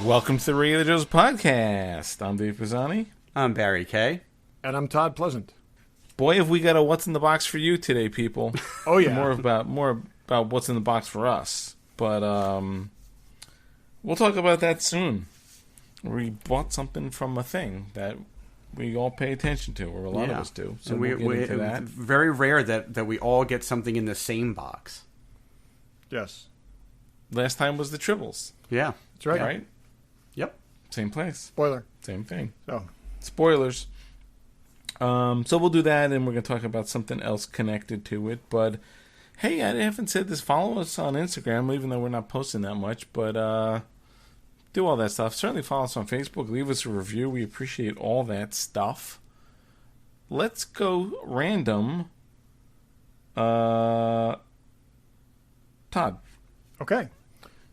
Welcome to the Regular Joe's podcast. I'm Dave Pisani. I'm Barry Kay. And I'm Todd Pleasant. Boy, have we got a what's in the box for you today, people. Oh, yeah. More about what's in the box for us. But we'll talk about that soon. We bought something from a thing that we all pay attention to, or a lot of us do. So we'll get into that. It's very rare that we all get something in the same box. Yes. Last time was the Tribbles. Yeah. That's right. Right? Yep. Same place. Spoiler. Same thing. So, spoilers. So we'll do that, and we're going to talk about something else connected to it. But, hey, I haven't said this. Follow us on Instagram, even though we're not posting that much. But do all that stuff. Certainly follow us on Facebook. Leave us a review. We appreciate all that stuff. Let's go random. Todd. okay.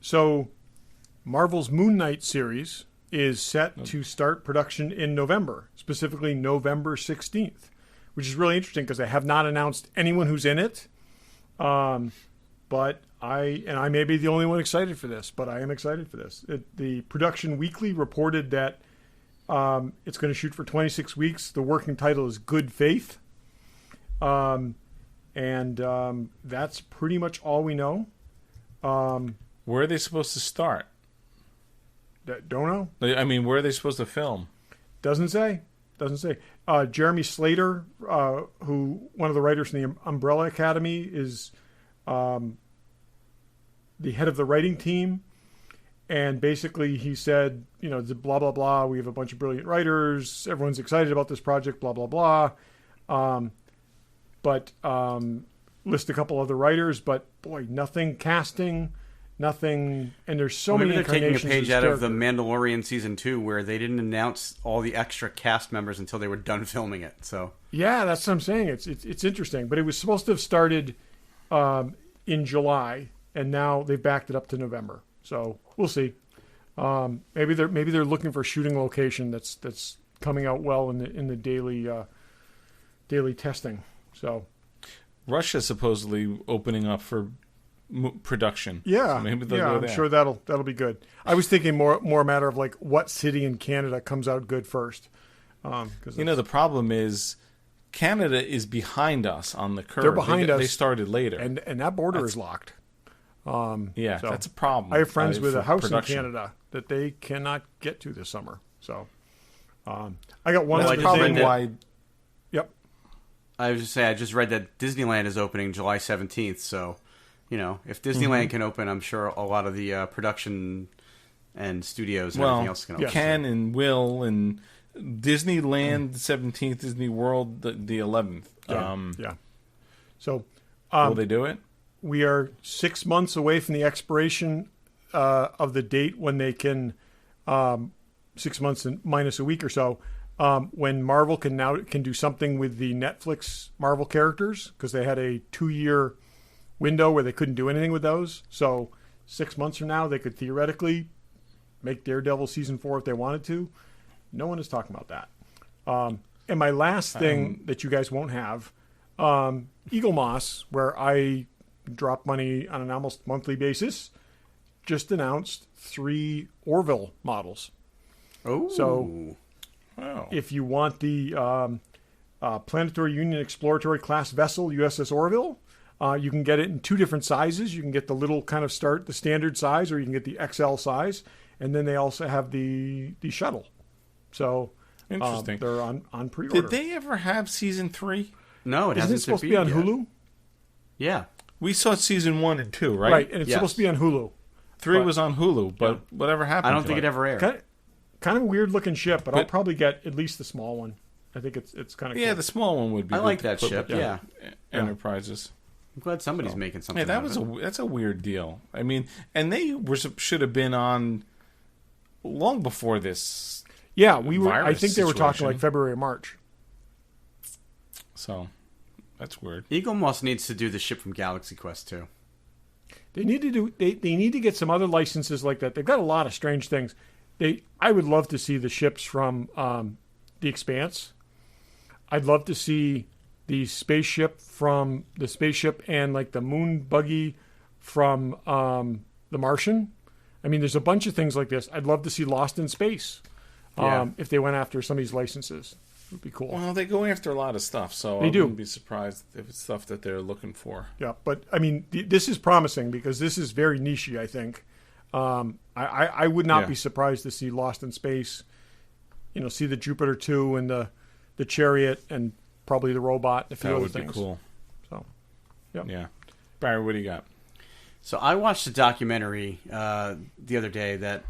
So, Marvel's Moon Knight series is set to start production in November, specifically November 16th, which is really interesting because they have not announced anyone who's in it. But I may be the only one excited for this, but I am excited for this. The Production Weekly reported that it's going to shoot for 26 weeks. The working title is Good Faith. And that's pretty much all we know. Where are they supposed to start? Don't know. I mean, where are they supposed to film? Doesn't say. Jeremy Slater, who one of the writers from the Umbrella Academy, is the head of the writing team. And basically he said, blah, blah, blah. We have a bunch of brilliant writers. Everyone's excited about this project, blah, blah, blah. But list a couple other writers. But, boy, nothing casting. Nothing, and there's so many incarnations. Maybe they're taking a page out of The Mandalorian Season 2 where they didn't announce all the extra cast members until they were done filming it. So yeah, that's what I'm saying. It's interesting. But it was supposed to have started in July, and now they've backed it up to November. So we'll see. Maybe they're looking for a shooting location that's coming out well in the daily testing. So Russia's supposedly opening up for production. Yeah, so maybe they'll go there. I'm sure that'll be good. I was thinking more a matter of like what city in Canada comes out good first. The problem is Canada is behind us on the curve. They're behind us. They started later, and that border is locked. So that's a problem. I have friends with a house production in Canada that they cannot get to this summer. So I got one other thing. Why? Yep. I was just saying, I just read that Disneyland is opening July 17th, so if Disneyland can open, I'm sure a lot of the production and studios and everything else can open. Can and will, and Disneyland the 17th, Disney World the 11th. Yeah. So will they do it? We are 6 months away from the expiration of the date when they can, 6 months and minus a week or so, when Marvel can do something with the Netflix Marvel characters, because they had a 2-year window where they couldn't do anything with those. So 6 months from now, they could theoretically make Daredevil season 4 if they wanted to. No one is talking about that. And my last thing that you guys won't have, Eagle Moss, where I drop money on an almost monthly basis, just announced 3 Orville models. Oh. So if you want the Planetary Union Exploratory Class vessel, USS Orville, you can get it in 2 different sizes. You can get the little kind of the standard size, or you can get the XL size. And then they also have the shuttle. So interesting. They're on pre-order. Did they ever have season 3? No, it Isn't hasn't it supposed to be on Hulu? Yeah. We saw season 1 and 2, right? Right, and it's supposed to be on Hulu. 3 was on Hulu, but whatever happened? I don't think it ever aired. Kind of a weird looking ship, but I'll probably get at least the small one. I think it's kind of cool. Yeah, the small one would be. I like that ship. Yeah. Enterprises. I'm glad somebody's making something. Yeah, that's a weird deal. I mean, and they should have been on long before this. Yeah, we were. I think they were talking situation. like February or March. So that's weird. Eagle Moss needs to do the ship from Galaxy Quest too. They need to do. They need to get some other licenses like that. They've got a lot of strange things. I would love to see the ships from The Expanse. I'd love to see the spaceship and like the moon buggy from The Martian. I mean, there's a bunch of things like this. I'd love to see Lost in Space. If they went after some of these licenses, it would be cool. Well, they go after a lot of stuff, so I wouldn't be surprised if it's stuff that they're looking for. Yeah, but I mean, this is promising because this is very niche-y, I think. I would not be surprised to see Lost in Space. See the Jupiter 2 and the Chariot and probably the robot. And a few other things. That would be cool. So, yeah. Barry, what do you got? So I watched a documentary the other day that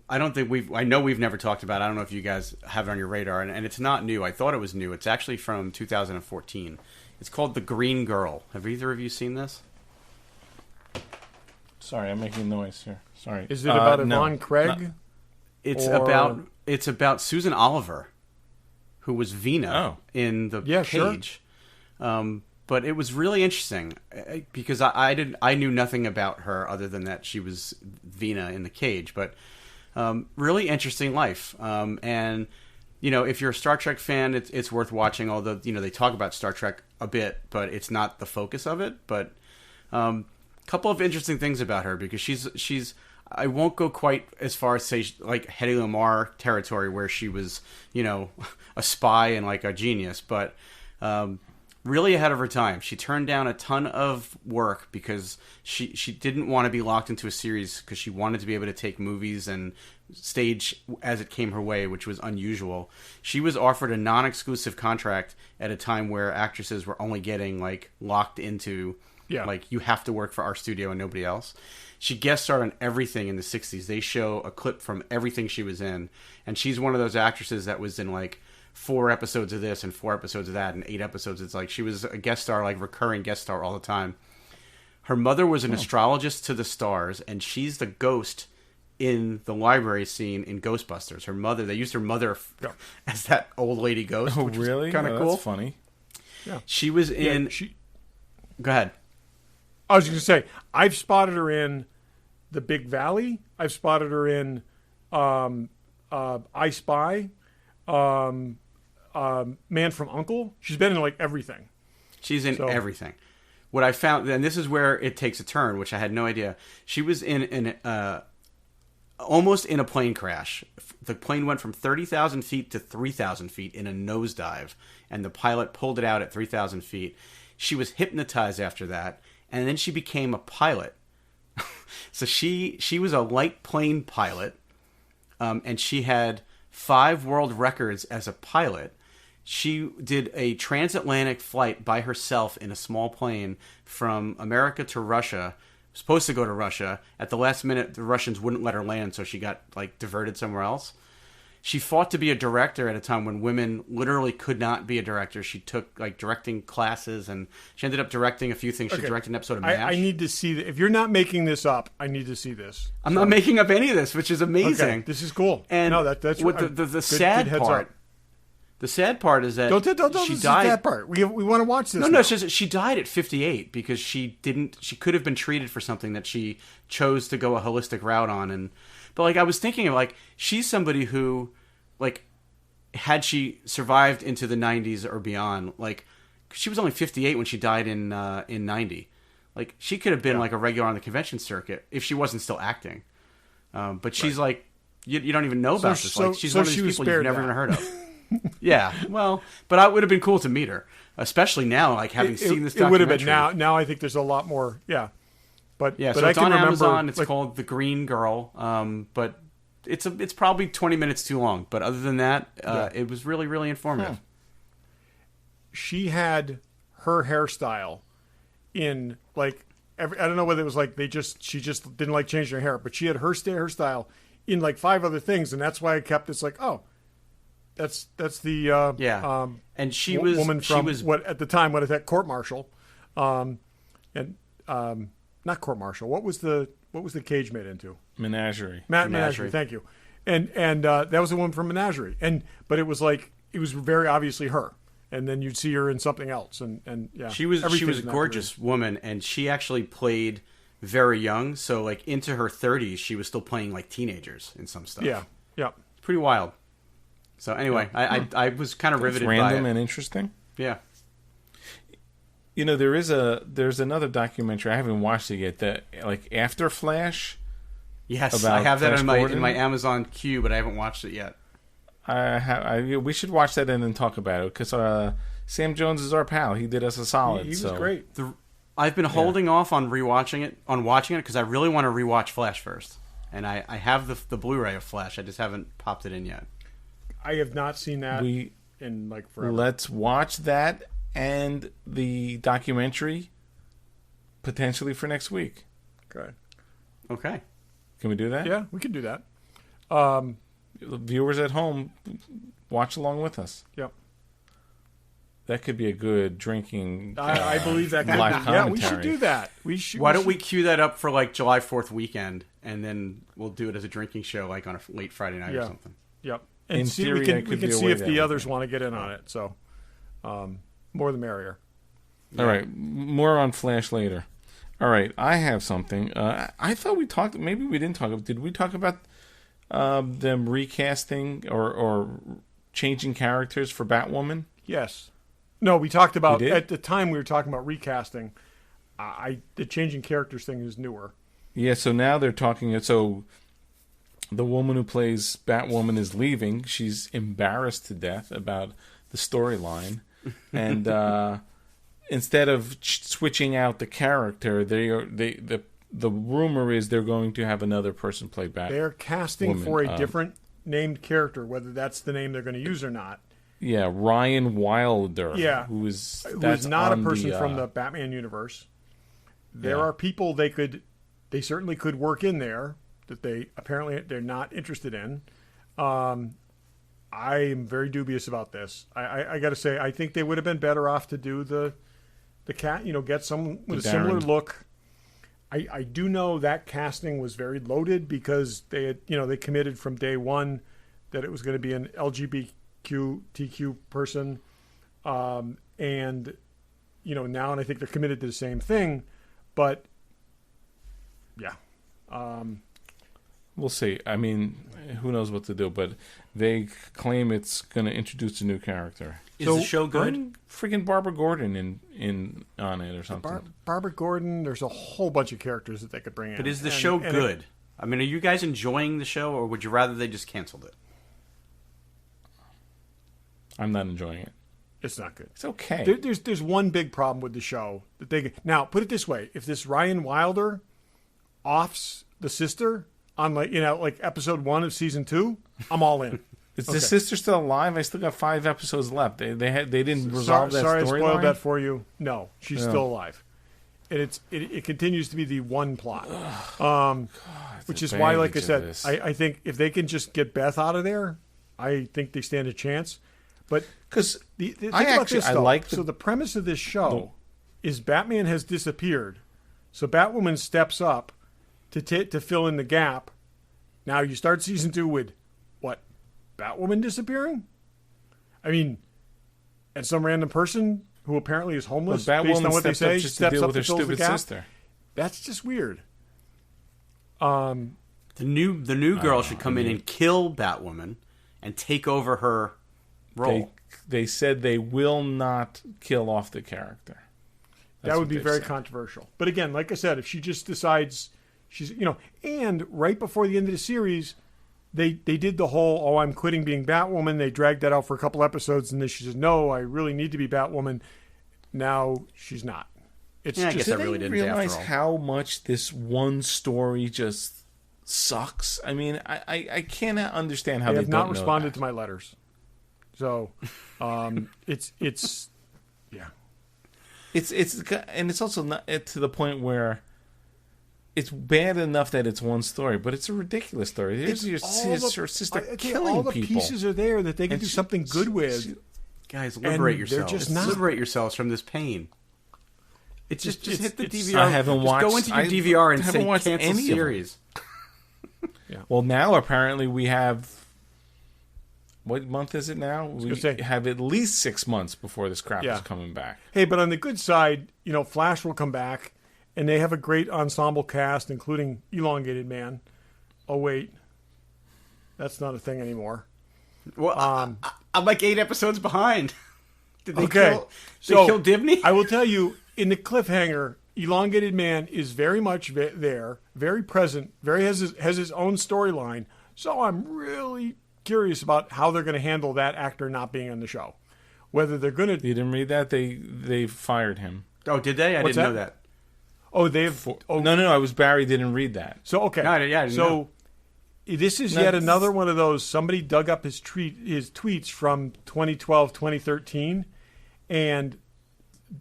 I know we've never talked about. I don't know if you guys have it on your radar, and it's not new. I thought it was new. It's actually from 2014. It's called The Green Girl. Have either of you seen this? Sorry, I'm making noise here. Sorry. Is it about Yvonne Craig? It's about Susan Oliver, who was Vina in the Cage. Sure. But it was really interesting because I knew nothing about her other than that she was Vina in the Cage. But really interesting life. And if you're a Star Trek fan, it's worth watching. Although they talk about Star Trek a bit, but it's not the focus of it. But couple of interesting things about her because she's I won't go quite as far as say like Hedy Lamarr territory where she was a spy and like a genius, but really ahead of her time. She turned down a ton of work because she didn't want to be locked into a series because she wanted to be able to take movies and stage as it came her way, which was unusual. She was offered a non-exclusive contract at a time where actresses were only getting like locked into like you have to work for our studio and nobody else. She guest starred on everything in the 60s. They show a clip from everything she was in, and she's one of those actresses that was in like 4 episodes of this and 4 episodes of that and 8 episodes. It's like she was a guest star, like recurring guest star all the time. Her mother was an astrologist to the stars, and she's the ghost in the library scene in Ghostbusters. Her mother, they used her mother as that old lady ghost. Oh, which really? Kind of cool. That's funny. Yeah. She was in... Go ahead. I was going to say, I've spotted her in The Big Valley. I've spotted her in I Spy. Man from U.N.C.L.E. She's been in like everything. She's in everything. What I found, and this is where it takes a turn, which I had no idea. She was in almost in a plane crash. The plane went from 30,000 feet to 3,000 feet in a nosedive, and the pilot pulled it out at 3,000 feet. She was hypnotized after that, and then she became a pilot. So she was a light plane pilot, and she had 5 world records as a pilot. She did a transatlantic flight by herself in a small plane from America to Russia. Supposed to go to Russia. At the last minute, the Russians wouldn't let her land, so she got like diverted somewhere else. She fought to be a director at a time when women literally could not be a director. She took like directing classes, and she ended up directing a few things. She directed an episode of MASH. I need to see that. If you're not making this up, I need to see this. I'm not making up any of this, which is amazing. Okay, this is cool. And no, that's what the sad part. The sad part is that don't she died. That part. We want to watch this. No, it's just she died at 58 because she could have been treated for something that she chose to go a holistic route on. But like I was thinking of like she's somebody who like had she survived into the 90s or beyond, like she was only 58 when she died in 90. Like she could have been like a regular on the convention circuit if she wasn't still acting. But she's like you don't even know about this. Like she's one of these people you've never even heard of. Yeah, well, but it would have been cool to meet her, especially now, like having seen this documentary. It would have been now. I think there's a lot more. Yeah, but so I it's can on remember, Amazon. It's called The Green Girl. But it's probably 20 minutes too long. But other than that, it was really, really informative. She had her hairstyle in like I don't know whether it was like she just didn't like changing her hair, but she had her hairstyle in like 5 other things, and that's why I kept it's like That's the and she woman from was what at the time what is that court martial, and not court martial. What was the Cage made into? Menagerie. Menagerie. Thank you. And that was a woman from Menagerie. But it was very obviously her. And then you'd see her in something else. And she was a gorgeous woman, and she actually played very young. So like into her 30s, she was still playing like teenagers in some stuff. Yeah. Pretty wild. So anyway, I was kind of riveted by it. Random and interesting. Yeah. There's another documentary. I haven't watched it yet. That like After Flash, Yes, I have that in my Amazon queue, but I haven't watched it yet. We should watch that and then talk about it because Sam Jones is our pal. He did us a solid. He was great. I've been holding off on watching it because I really want to rewatch Flash first, and I have the Blu-ray of Flash. I just haven't popped it in yet. I have not seen that in like forever. Let's watch that and the documentary potentially for next week. Okay. Can we do that? Yeah, we can do that. Viewers at home, watch along with us. Yep. That could be a good drinking. I believe that could be. Yeah, we should do that. Why don't we cue that up for like July 4th weekend, and then we'll do it as a drinking show, like on a late Friday night or something. Yep. And we can see if the others want to get in on it. So, more the merrier. All right, more on Flash later. All right, I have something. I thought we talked. Maybe we didn't talk. Did we talk about them recasting or changing characters for Batwoman? Yes. No, we talked about at the time we were talking about recasting. The changing characters thing is newer. Yeah. So now they're talking. So the woman who plays Batwoman is leaving. She's embarrassed to death about the storyline, and instead of switching out the character, the rumor is they're going to have another person play Batwoman. They're casting for a different named character, whether that's the name they're going to use or not. Yeah, Ryan Wilder. Yeah, who is not a person from the Batman universe. There are people they certainly could work in there that they're not interested in. I am very dubious about this. I got to say, I think they would have been better off to do the cat. Get someone with a similar look. I do know that casting was very loaded because they had, they committed from day one that it was going to be an LGBTQ person, and now, and I think they're committed to the same thing, but yeah, we'll see. I mean, who knows what to do? But they claim it's going to introduce a new character. Is the show good? Freaking Barbara Gordon in on it or something. Barbara Gordon. There's a whole bunch of characters that they could bring in. But is the show good? I mean, are you guys enjoying the show, or would you rather they just canceled it? I'm not enjoying it. It's not good. It's okay. There's one big problem with the show that now put it this way: if this Ryan Wilder offs the sister on like episode 1 of season 2, I'm all in. Is the sister still alive? I still got 5 episodes left. They didn't resolve that storyline. Sorry, I spoiled that for you. No, she's still alive, and it continues to be the one plot. Which is why, like I said, I think if they can just get Beth out of there, I think they stand a chance. But because the premise of this show is Batman has disappeared, so Batwoman steps up to fill in the gap. Now you start season 2 with what? Batwoman disappearing? I mean, and some random person who apparently is homeless, based on what they say, steps up to fill the gap. Sister. That's just weird. The new girl should come in and kill Batwoman and take over her role. They said they will not kill off the character. That would be very controversial. But again, like I said, if she just decides she's, and right before the end of the series, they did the whole, I'm quitting being Batwoman. They dragged that out for a couple episodes, and then she said, no, I really need to be Batwoman. Now she's not. It's I guess I really didn't realize how much this one story just sucks. I mean, I cannot understand how they have not responded to my letters. So, it's and it's also not to the point where it's bad enough that it's one story, but it's a ridiculous story. Here's your sister killing people. All the pieces are there that they can do something good with. Guys, liberate yourselves. Just not. Liberate yourselves from this pain. It's just hit the DVR. I haven't watched. Go into your DVR and say cancel series. Yeah. Well, now apparently we have. What month is it now? We have at least 6 months before this crap is coming back. Hey, but on the good side, Flash will come back, and they have a great ensemble cast, including Elongated Man. Oh, wait. That's not a thing anymore. Well, I'm like 8 episodes behind. Did they kill so kill Dibney? I will tell you, in the cliffhanger, Elongated Man is very much there, very present, has his own storyline. So I'm really curious about how they're going to handle that actor not being on the show. Whether they're going to... You didn't read that? They fired him. Oh, did they? I didn't know that. Oh, they've... No, I was Barry didn't read that. So, okay. No, I didn't know. This is yet another one of those, somebody dug up his tweets from 2012, 2013, and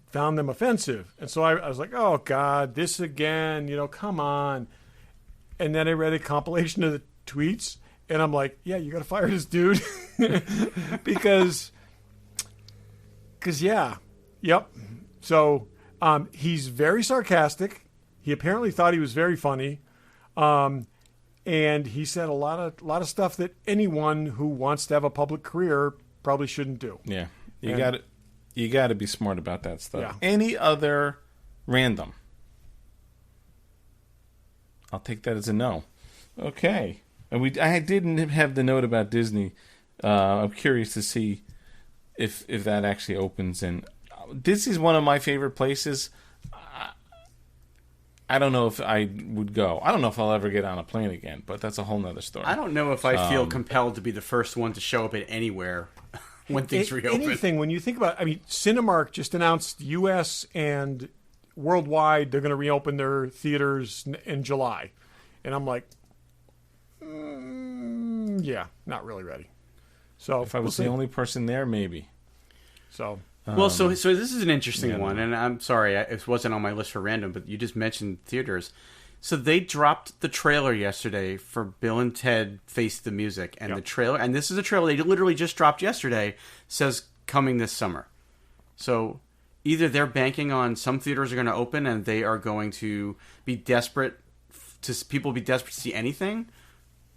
found them offensive. And so I was like, oh, God, this again, come on. And then I read a compilation of the tweets, and I'm like, yeah, you got to fire this dude. because, yeah. Yep. So he's very sarcastic. He apparently thought he was very funny. And he said a lot of stuff that anyone who wants to have a public career probably shouldn't do. Yeah. You got to be smart about that stuff. Yeah. Any other random? I'll take that as a no. Okay. And I didn't have the note about Disney. I'm curious to see if that actually opens. And Disney's one of my favorite places. I don't know if I would go. I don't know if I'll ever get on a plane again, but that's a whole nother story. I don't know if I feel compelled to be the first one to show up at anywhere when things reopen. Anything, when you think about it, Cinemark just announced U.S. and worldwide they're going to reopen their theaters in July. And I'm like, yeah, not really ready. So if I was the only person there, maybe. So... Well, so this is an interesting one, and I'm sorry it wasn't on my list for random, but you just mentioned theaters. So they dropped the trailer yesterday for Bill and Ted Face the Music, and the trailer, and this is a trailer they literally just dropped yesterday, says coming this summer. So either they're banking on some theaters are going to open and they are going to be desperate to see anything.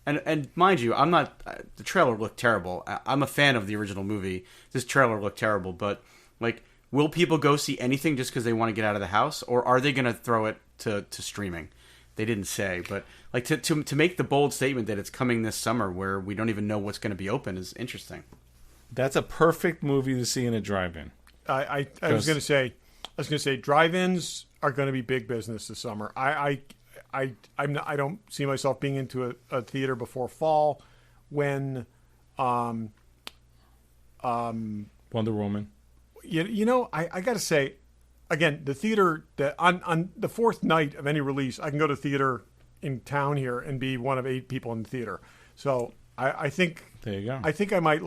And mind you, I'm not. The trailer looked terrible. I'm a fan of the original movie. This trailer looked terrible, but. Like, will people go see anything just because they want to get out of the house, or are they going to throw it to streaming? They didn't say, but like to make the bold statement that it's coming this summer, where we don't even know what's going to be open, is interesting. That's a perfect movie to see in a drive-in. I was going to say, drive-ins are going to be big business this summer. I don't see myself being into a theater before fall, when, Wonder Woman. I got to say, again, the theater that on the fourth night of any release, I can go to theater in town here and be one of 8 people in the theater. So I think there you go. I think I might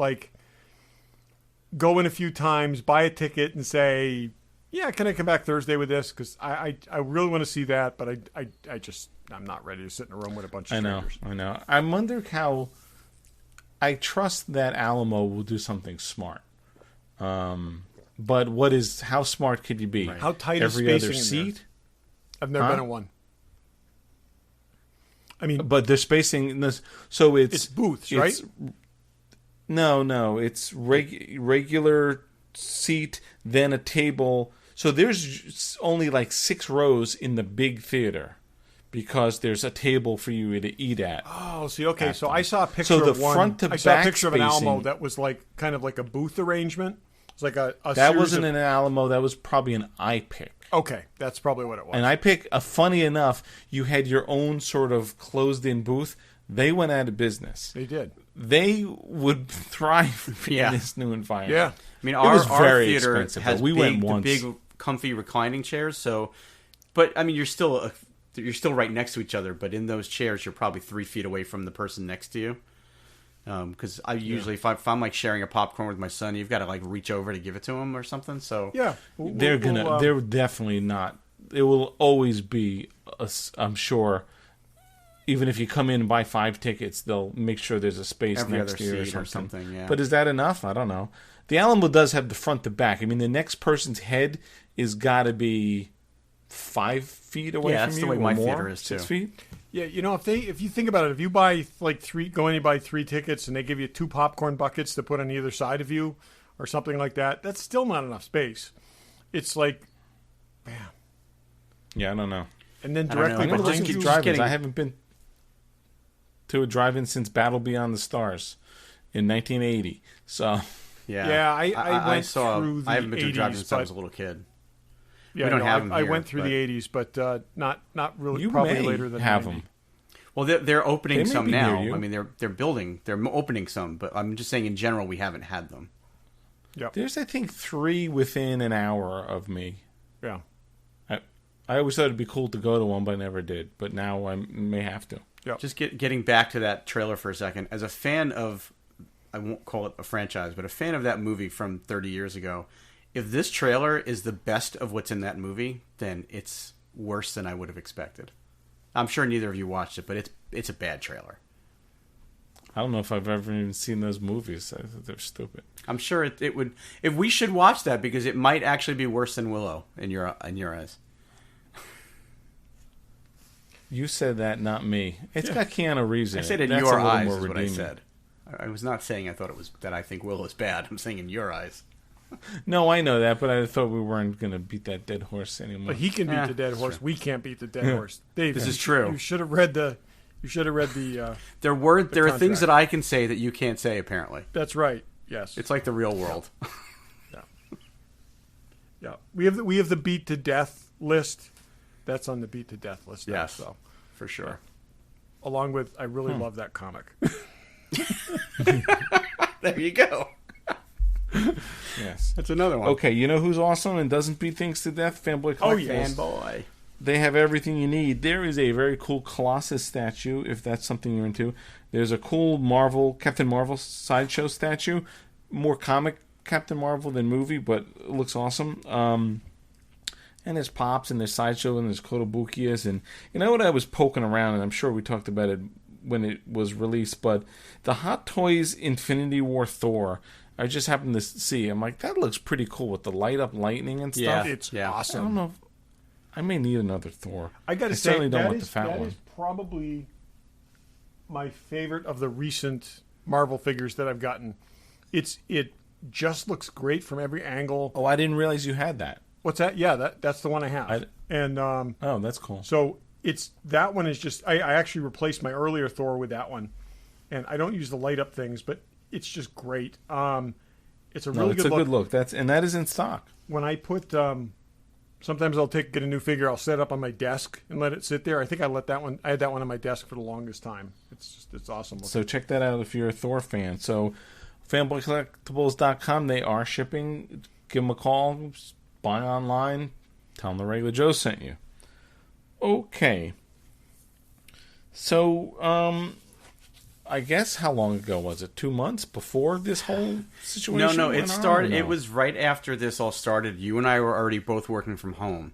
go in a few times, buy a ticket, and say, yeah, can I come back Thursday with this? Because I really want to see that, but I'm not ready to sit in a room with a bunch of strangers. I know. I wonder how. I trust that Alamo will do something smart. But how smart could you be? Right. How tight is every spacing other seat? There? I've never been in one. But they're spacing. So it's booths, right? No, it's regular seat, then a table. So there's only like 6 rows in the big theater, because there's a table for you to eat at. Oh, see, okay. So I saw a picture of one. Front to I saw a back picture of an spacing, Alamo that was kind of like a booth arrangement. It's like a that wasn't an Alamo. That was probably an iPick. Okay, that's probably what it was. And iPick, funny enough, you had your own sort of closed-in booth. They went out of business. They did. They would thrive in this new environment. Yeah. I mean, it was very theater expensive. has went once. big, comfy reclining chairs. So, but I mean, you're still right next to each other. But in those chairs, you're probably 3 feet away from the person next to you. Because I usually, if I'm like sharing a popcorn with my son, you've got to like reach over to give it to him or something. So yeah, they're definitely not. It will always be. I'm sure. Even if you come in and buy 5 tickets, they'll make sure there's a space every next other to you seat or something. Yeah. But is that enough? I don't know. The Alamo does have the front to back. I mean, the next person's head is got to be 5 feet away from you. Yeah, that's the way my theater is too. 6 feet. Yeah, if you think about it, if you buy go in and buy 3 tickets and they give you 2 popcorn buckets to put on either side of you or something like that, that's still not enough space. It's like, man. Yeah, I don't know. And then directly behind you, I haven't been to a drive-in since Battle Beyond the Stars in 1980. So I went through the I haven't been to a drive-in 80s, since I was a little kid. Yeah, we don't have them I here, went through but... the 80s, but not really. You probably may later than have 90. them. Well, they're opening They may some be now. near you. I mean, they're opening some, but I'm just saying in general we haven't had them. Yeah. There's, I think, 3 within an hour of me. Yeah. I always thought it'd be cool to go to one, but I never did. But now I may have to. Yep. Just getting back to that trailer for a second. As a fan of, I won't call it a franchise, but a fan of that movie from 30 years ago, if this trailer is the best of what's in that movie, then it's worse than I would have expected. I'm sure neither of you watched it, but it's a bad trailer. I don't know if I've ever even seen those movies. I thought they're stupid. I'm sure it would. If we should watch that because it might actually be worse than Willow in your eyes. You said that, not me. It's got Keanu Reeves in it. I said in That's your a little eyes more is what I redeeming. said. I was not saying I thought it was that I think Willow is bad. I'm saying in your eyes. No, I know that, but I thought we weren't going to beat that dead horse anymore. But he can beat the dead horse. True. We can't beat the dead horse. Dave, this is true. You should have read the. There are things that I can say that you can't say. Apparently, that's right. Yes, it's like the real world. Yeah. Yeah. We have the beat to death list. That's on the beat to death list. Yes, so for sure. Along with, I really love that comic. There you go. Yes, that's another one. Okay, you know who's awesome and doesn't beat things to death? Fanboy Collectibles. Oh, yeah. Fanboy. They have everything you need. There is a very cool Colossus statue, if that's something you're into. There's a cool Captain Marvel sideshow statue. More comic Captain Marvel than movie, but it looks awesome. And there's Pops, and there's Sideshow, and there's Kotobukias. And you know what, I was poking around, and I'm sure we talked about it when it was released, but the Hot Toys Infinity War Thor, I just happened to see. I'm like, that looks pretty cool with the light up lightning and stuff. Yeah, it's I awesome. don't know. I may need another Thor. I got to say, certainly don't that want the fat one. is probably my favorite of the recent Marvel figures that I've gotten. It just looks great from every angle. Oh, I didn't realize you had that. What's that? Yeah, that's the one I have. Oh, that's cool. So that one is just. I actually replaced my earlier Thor with that one, and I don't use the light up things, but it's just great. It's a really good look. Good look. That is in stock. When I put, sometimes I'll get a new figure. I'll set it up on my desk and let it sit there. I think I had that one on my desk for the longest time. It's awesome looking. So check that out if you're a Thor fan. So fanboycollectibles.com, they are shipping. Give them a call. Buy online. Tell them the Regular Joe sent you. Okay. So, I guess how long ago was it? 2 months before this whole situation? No, it started. No? It was right after this all started. You and I were already both working from home.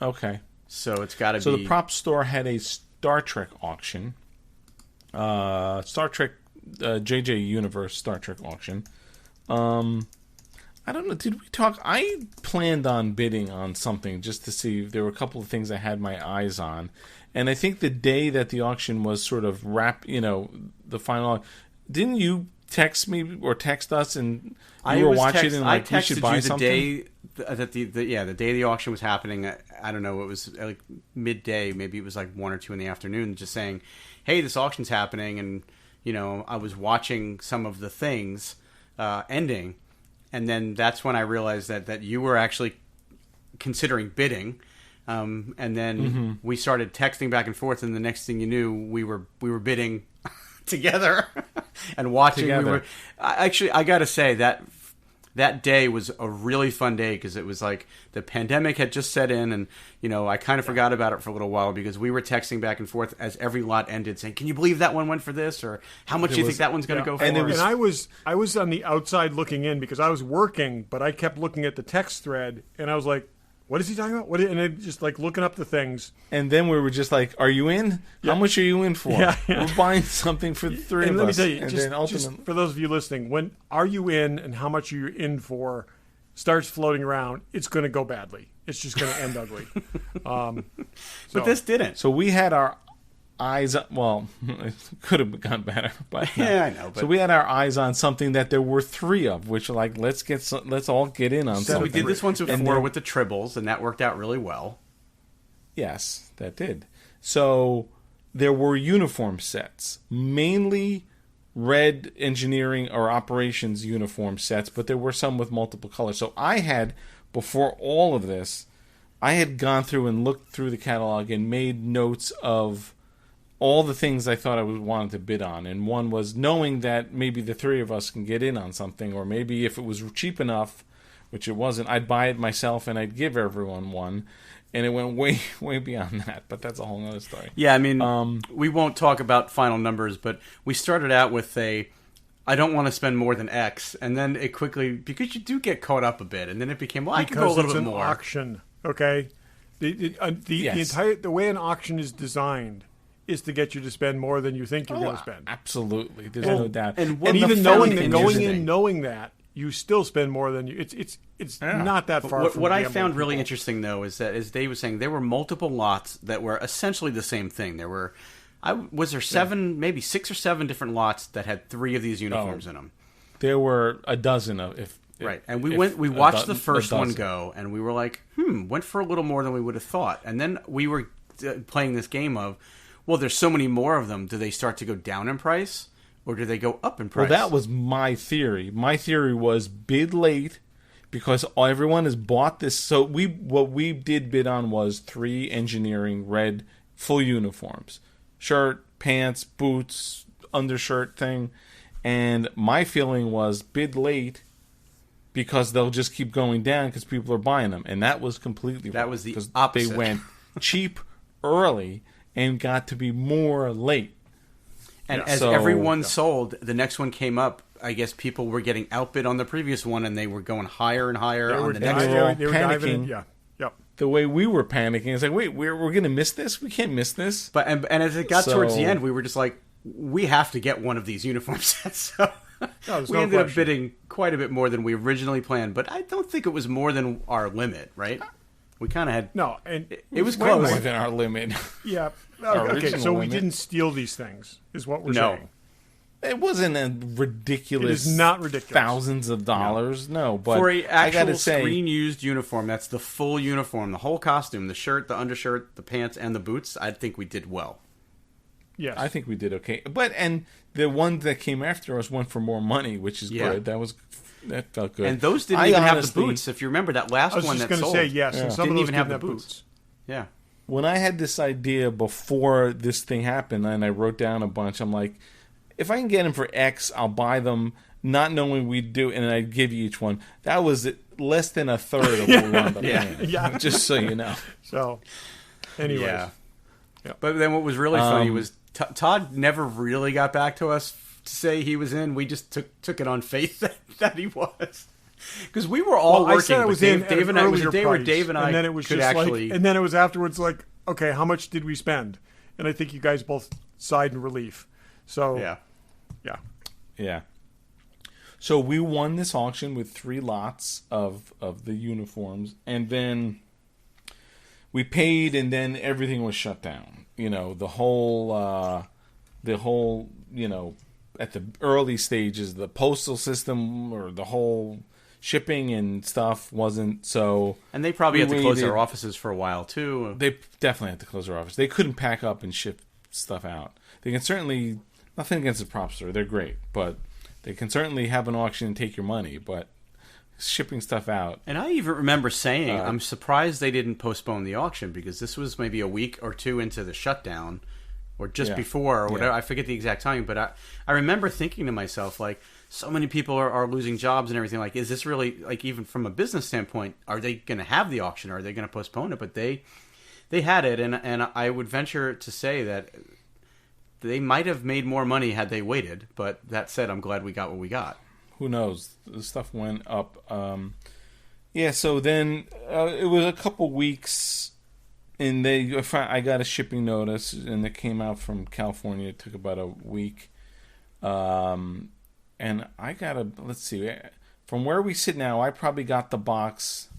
Okay. So it's got to be. So the prop store had a Star Trek auction. Star Trek, JJ Universe Star Trek auction. I don't know. Did we talk? I planned on bidding on something just to see. There were a couple of things I had my eyes on. And I think the day that the auction was sort of the final, didn't you text me or text us and you were watching it and like, we should buy something? I texted you the day the auction was happening. I don't know, it was like midday, maybe it was like 1 or 2 in the afternoon, just saying, hey, this auction's happening. And, I was watching some of the things ending. And then that's when I realized that you were actually considering bidding. And then we started texting back and forth, and the next thing you knew, we were bidding together and watching. Together. I got to say that day was a really fun day because it was like the pandemic had just set in, and I kind of forgot about it for a little while because we were texting back and forth as every lot ended, saying, "Can you believe that one went for this?" or "How much do you think that one's going to go for?" And I was on the outside looking in because I was working, but I kept looking at the text thread, and I was like, what is he talking about? And I just like looking up the things. And then we were just like, are you in? Yeah. How much are you in for? Yeah. We're buying something for the three of us. Let me tell you, just for those of you listening, when are you in and how much are you in for starts floating around, it's going to go badly. It's just going to end ugly. But this didn't. So we had our eyes, well, it could have gone better, but yeah, I know. But... So we had our eyes on something that there were 3 of, which like let's all get in on something. So we did this once before with the Tribbles, and that worked out really well. Yes, that did. So there were uniform sets, mainly red engineering or operations uniform sets, but there were some with multiple colors. So I had, before all of this, I had gone through and looked through the catalog and made notes of all the things I thought I wanted to bid on. And one was knowing that maybe the three of us can get in on something, or maybe if it was cheap enough, which it wasn't, I'd buy it myself and I'd give everyone one. And it went way, way beyond that. But that's a whole other story. Yeah, I mean, we won't talk about final numbers, but we started out with I don't want to spend more than X. And then it quickly, because you do get caught up a bit, and then it became, I can go a little bit more. Because it's an auction, okay? The way an auction is designed is to get you to spend more than you think you're going to spend. Absolutely. There's no doubt. And even knowing that, you still spend more than you. It's not that far. What I found really interesting though is that, as Dave was saying, there were multiple lots that were essentially the same thing. There were, maybe 6 or 7 different lots that had 3 of these uniforms in them. There were a dozen of right, and we watched the first one go, and we were like, went for a little more than we would have thought, and then we were playing this game of, well, there's so many more of them. Do they start to go down in price? Or do they go up in price? Well, that was my theory. My theory was bid late because everyone has bought this. So what we did bid on was 3 engineering red full uniforms. Shirt, pants, boots, undershirt thing. And my feeling was bid late because they'll just keep going down because people are buying them. And that was completely wrong. That was the opposite. They went cheap early and got to be more late. And as everyone sold, the next one came up. I guess people were getting outbid on the previous one, and they were going higher and higher on the next one. They were panicking. The way we were panicking, it's like, wait, we're going to miss this? We can't miss this. But and as it got towards the end, we were just like, we have to get one of these uniform sets. So we ended up bidding quite a bit more than we originally planned. But I don't think it was more than our limit, right? We kind of had and it was close. More than our limit. Yeah. Okay, so we didn't steal these things, is what we're saying. It wasn't a ridiculous. It is not ridiculous. Thousands of dollars. No, but for an actual screen-used uniform, that's the full uniform, the whole costume, the shirt, the undershirt, the pants, and the boots. I think we did well. Yes, I think we did okay. And the one that came after us went for more money, which is good. That felt good. And those didn't even have the boots. If you remember that last one that sold. I was just going to say, yes. And some didn't of those even have the boots. Yeah. When I had this idea before this thing happened, and I wrote down a bunch, I'm like, if I can get them for X, I'll buy them, not knowing we'd do, and I'd give you each one. That was less than a third of what we wound up paying. Just so you know. So, anyways. Yeah. But then what was really funny was Todd never really got back to us to say he was in. We just took it on faith that he was. Because we were all working. I said I was Dave and I was a day where Dave and I then it was could just actually... and then it was afterwards like, okay, how much did we spend? And I think you guys both sighed in relief. So yeah. So we won this auction with 3 lots of the uniforms, and then we paid, and then everything was shut down. You know, the whole at the early stages, the postal system or the whole shipping and stuff wasn't so. And they probably had to close their offices for a while too. They definitely had to close their office. They couldn't pack up and ship stuff out. They can certainly, nothing against the prop store, they're great, but they can certainly have an auction and take your money, but shipping stuff out. And I even remember saying, I'm surprised they didn't postpone the auction, because this was maybe a week or 2 into the shutdown, or just before, or whatever. I forget the exact timing, but I remember thinking to myself, like, so many people are losing jobs and everything. Like, is this really, like, even from a business standpoint, are they going to have the auction, or are they going to postpone it? But they had it, and I would venture to say that they might have made more money had they waited. But that said, I'm glad we got what we got. Who knows? The stuff went up. So then it was a couple weeks, and I got a shipping notice, and it came out from California. It took about a week. And I got let's see, from where we sit now, I probably got the box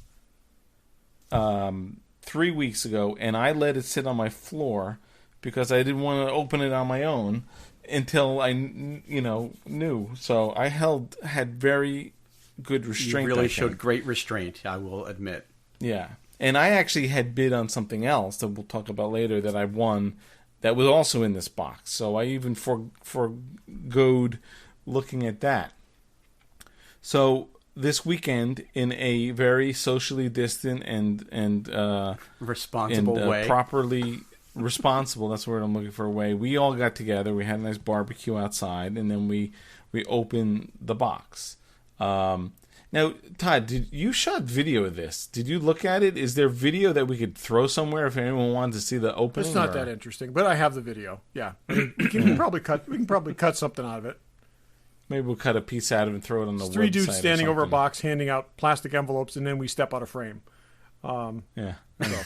3 weeks ago, and I let it sit on my floor because I didn't want to open it on my own until I, knew. So I had very good restraint. You really showed great restraint, I will admit. Yeah. And I actually had bid on something else that we'll talk about later that I won that was also in this box. So I even forgoed looking at that. So this weekend, in a very socially distant and responsible way, properly responsible, that's the word I'm looking for, way, we all got together. We had a nice barbecue outside, and then we opened the box. Now, Todd, you shot video of this. Did you look at it? Is there video that we could throw somewhere if anyone wanted to see the opening? It's not that interesting, but I have the video. Yeah, we can probably cut something out of it. Maybe we'll cut a piece out of it and throw it on the website. 3 dudes standing over a box, handing out plastic envelopes, and then we step out of frame. Yeah. So.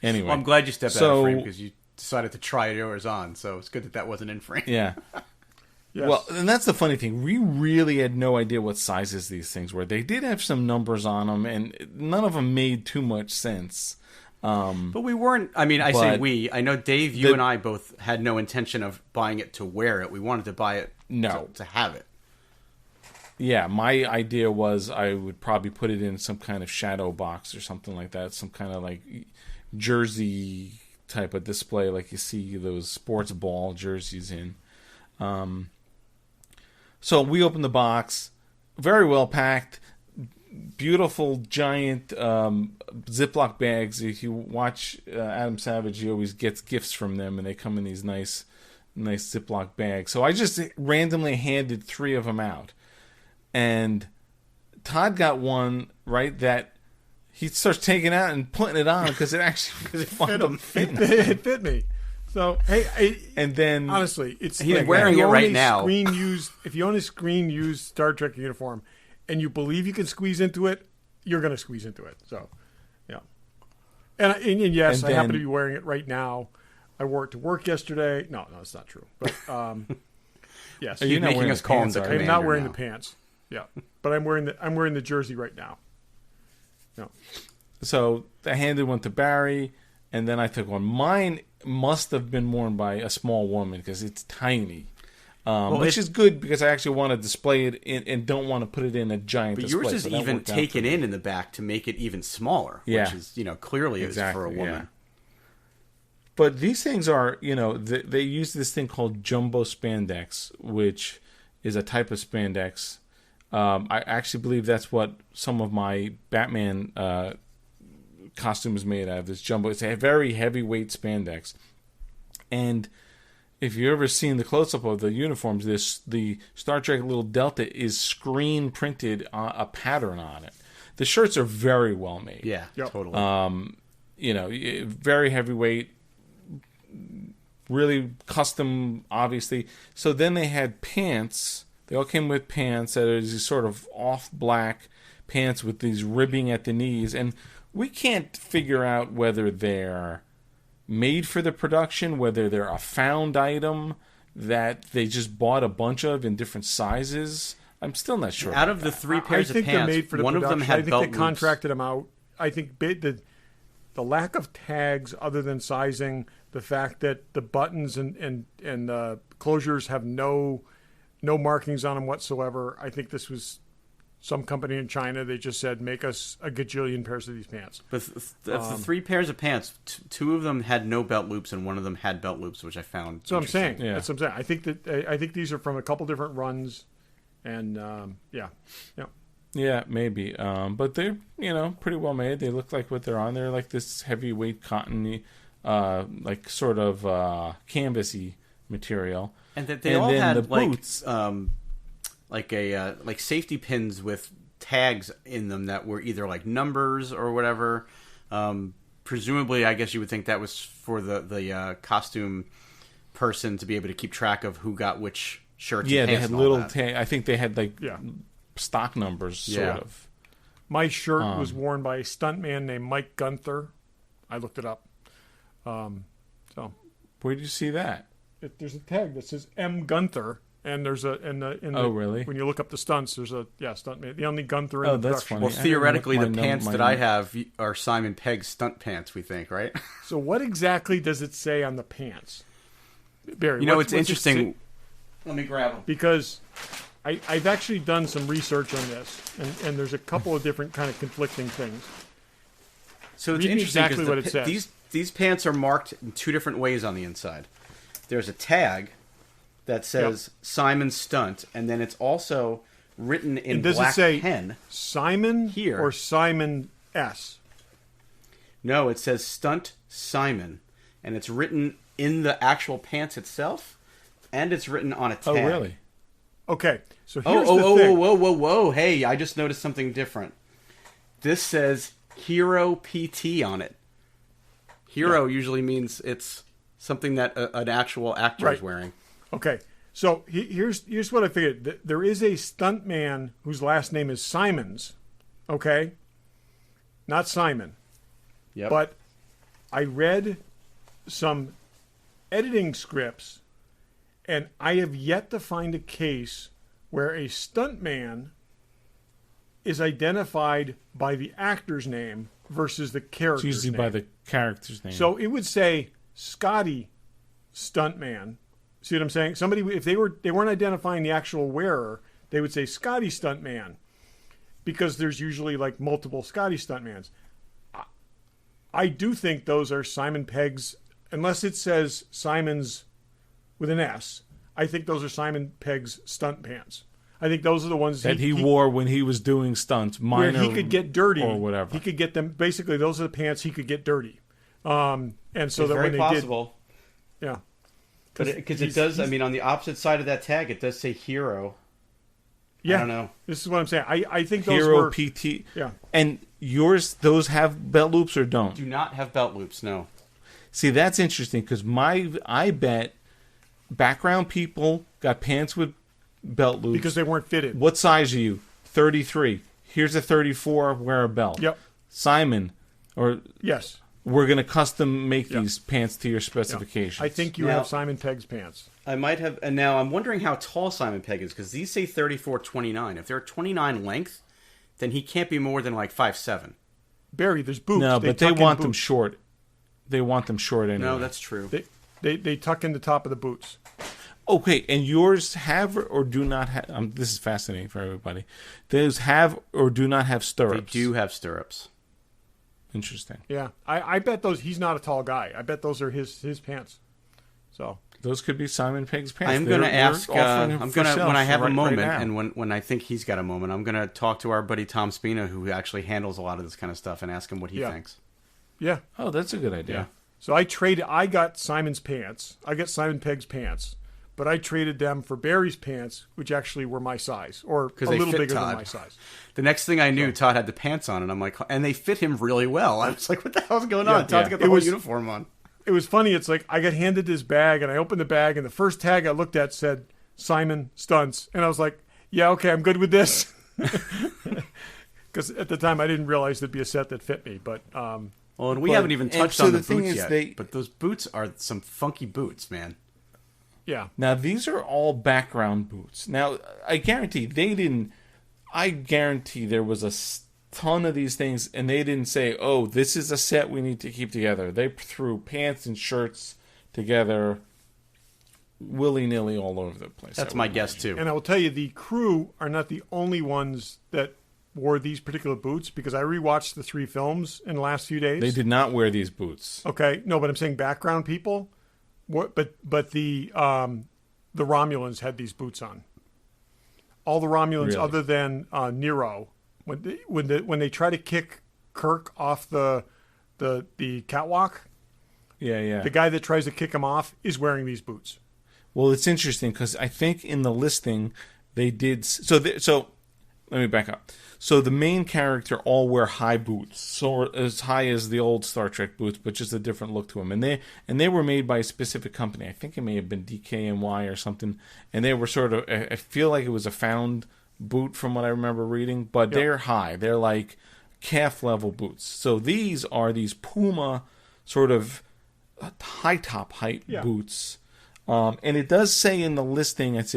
Anyway, well, I'm glad you stepped out of frame because you decided to try yours on. So it's good that wasn't in frame. Yeah. Yes. Well, and that's the funny thing. We really had no idea what sizes these things were. They did have some numbers on them, and none of them made too much sense. But we weren't. I mean, I say we. I know Dave, you and I both had no intention of buying it to wear it. We wanted to buy it to have it. Yeah, my idea was I would probably put it in some kind of shadow box or something like that, some kind of like jersey type of display, like you see those sports ball jerseys in. So we opened the box, very well packed, beautiful giant Ziploc bags. If you watch Adam Savage, he always gets gifts from them, and they come in these nice Ziploc bags. So I just randomly handed 3 of them out. And Todd got one, right, that he starts taking out and putting it on because it actually it fit me. So, hey, and then honestly, it's he's wearing it right now. If you own a screen-used Star Trek uniform and you believe you can squeeze into it, you're going to squeeze into it. So, yeah. And yes, I happen to be wearing it right now. I wore it to work yesterday. No, it's not true. But yes, you're making us call him the commander. I'm not wearing the pants. Yeah, but I'm wearing the jersey right now. No. So I handed one to Barry, and then I took one. Mine must have been worn by a small woman because it's tiny, which is good because I actually want to display it and don't want to put it in a giant display. But yours is even taken in the back to make it even smaller, which is clearly exactly, is for a woman. Yeah. But these things are, they use this thing called jumbo spandex, which is a type of spandex. I actually believe that's what some of my Batman costume is made out of, this jumbo. It's a very heavyweight spandex. And if you've ever seen the close-up of the uniforms, the Star Trek little Delta is screen printed a pattern on it. The shirts are very well made. Yeah, totally. Very heavyweight, really custom, obviously. So then they had pants. They all came with pants that are these sort of off black pants with these ribbing at the knees. And we can't figure out whether they're made for the production, whether they're a found item that they just bought a bunch of in different sizes. I'm still not sure. Out of the 3 pairs of pants, they're made for the one production. of them had belt loops. I think they contracted them out. I think the lack of tags other than sizing, the fact that the buttons and closures have no markings on them whatsoever. I think this was some company in China. They just said, make us a gajillion pairs of these pants. But the 3 pairs of pants, 2 of them had no belt loops and one of them had belt loops, which I found So I'm saying. Yeah. That's what I'm saying. I think these are from a couple different runs. And, Yeah, maybe. But they're, pretty well made. They look like what they're on. They're like this heavyweight cottony, like sort of canvasy material. And that they all had the boots, like safety pins with tags in them that were either like numbers or whatever. Presumably, I guess you would think that was for the costume person to be able to keep track of who got which shirts. Yeah, and pants they had little. I think they had stock numbers, sort of. My shirt was worn by a stuntman named Mike Gunther. I looked it up. So where did you see that? There's a tag that says M. Gunther, and there's really? When you look up the stunts, there's a stuntman. The only Gunther in the that's production. funny. Well, theoretically, the pants that I have are Simon Pegg's stunt pants. We think, right? So, what exactly does it say on the pants, Barry? It's interesting. Let me grab them because I've actually done some research on this, and there's a couple of different kind of conflicting things. So it's interesting exactly what it says. These pants are marked in 2 different ways on the inside. there's a tag that says Simon Stunt, and then it's also written in black pen. Simon here or Simon S? No, it says Stunt Simon, and it's written in the actual pants itself, and it's written on a tag. Oh, really? Okay, so here's the thing. Whoa. Hey, I just noticed something different. This says Hero PT on it. Hero usually means it's something that an actual actor is wearing. Okay, so here's what I figured. There is a stuntman whose last name is Simons, okay? Not Simon. Yep. But I read some editing scripts, and I have yet to find a case where a stuntman is identified by the actor's name versus the character's name. It's usually by the character's name. So it would say Scotty Stuntman. See what I'm saying? Somebody, if they weren't identifying the actual wearer, they would say Scotty Stuntman, because there's usually like multiple Scotty Stuntmans. I do think those are Simon Pegg's, unless it says Simon's with an S. I think those are Simon Pegg's stunt pants. I think those are the ones that he wore when he was doing stunts, minor where he could get dirty or whatever. He could get them. Basically, those are the pants he could get dirty. And so it's that very when they possible. did, yeah, Because it does. I mean, on the opposite side of that tag, it does say Hero. Yeah, I don't know. This is what I'm saying. I think those Hero were PT. Yeah, and yours, those have belt loops or don't? Do not have belt loops. No. See, that's interesting because I bet background people got pants with belt loops because they weren't fitted. What size are you? 33. Here's a 34. Wear a belt. Yep. Simon, or yes, we're going to custom make these pants to your specifications. I think you have Simon Pegg's pants. I might have, and now I'm wondering how tall Simon Pegg is, because these say 34-29. If they're 29 length, then he can't be more than like 5'7". Barry, there's boots. No, but they want them short. They want them short anyway. No, that's true. They tuck in the top of the boots. Okay, and yours have or do not have... this is fascinating for everybody. Those have or do not have stirrups. They do have stirrups. Interesting. Yeah, I bet those... He's not a tall guy. I bet those are his pants. So... Those could be Simon Pegg's pants. I'm going to ask... I'm going to... When I have a moment, and when I think he's got a moment, I'm going to talk to our buddy Tom Spina, who actually handles a lot of this kind of stuff, and ask him what he thinks. Yeah. Oh, that's a good idea. Yeah. So I got Simon's pants. I got Simon Pegg's pants. But I traded them for Barry's pants, which actually were my size, or a little bigger than my size. The next thing I knew, Todd had the pants on, and I'm like, and they fit him really well. I was like, what the hell's going on? Todd's got the whole uniform on. It was funny. It's like I got handed this bag, and I opened the bag, and the first tag I looked at said Simon Stunts, and I was like, yeah, okay, I'm good with this. Because at the time I didn't realize there'd be a set that fit me, but. Well, and we haven't even touched on the boots yet. But those boots are some funky boots, man. Yeah. Now, these are all background boots. Now, I guarantee there was a ton of these things, and they didn't say, oh, this is a set we need to keep together. They threw pants and shirts together willy-nilly all over the place. That's my guess, too. And I will tell you, the crew are not the only ones that wore these particular boots, because I rewatched the 3 films in the last few days. They did not wear these boots. Okay. No, but I'm saying background people. But the Romulans had these boots on. All the Romulans, other than Nero, when they try to kick Kirk off the catwalk, the guy that tries to kick him off is wearing these boots. Well, it's interesting because I think in the listing they did so. Let me back up. So the main character all wear high boots, so as high as the old Star Trek boots, but just a different look to them. And they were made by a specific company. I think it may have been DKNY or something. And they were sort of, I feel like it was a found boot from what I remember reading, but they're high. They're like calf level boots. So these are these Puma sort of high top height boots. And it does say in the listing, it's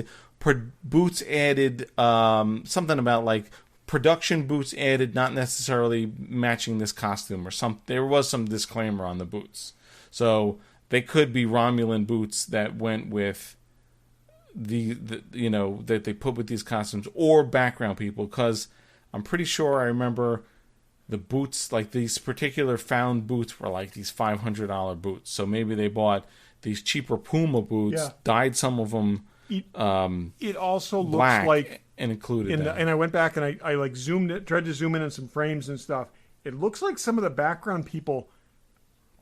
boots added, something about like production boots added, not necessarily matching this costume or something. There was some disclaimer on the boots, so they could be Romulan boots that went with the that they put with these costumes, or background people. Because I'm pretty sure I remember the boots, like these particular found boots, were like these $500 boots. So maybe they bought these cheaper Puma boots, dyed some of them. It also looks black like and included and I went back and I like tried to zoom in on some frames and stuff. It looks like some of the background people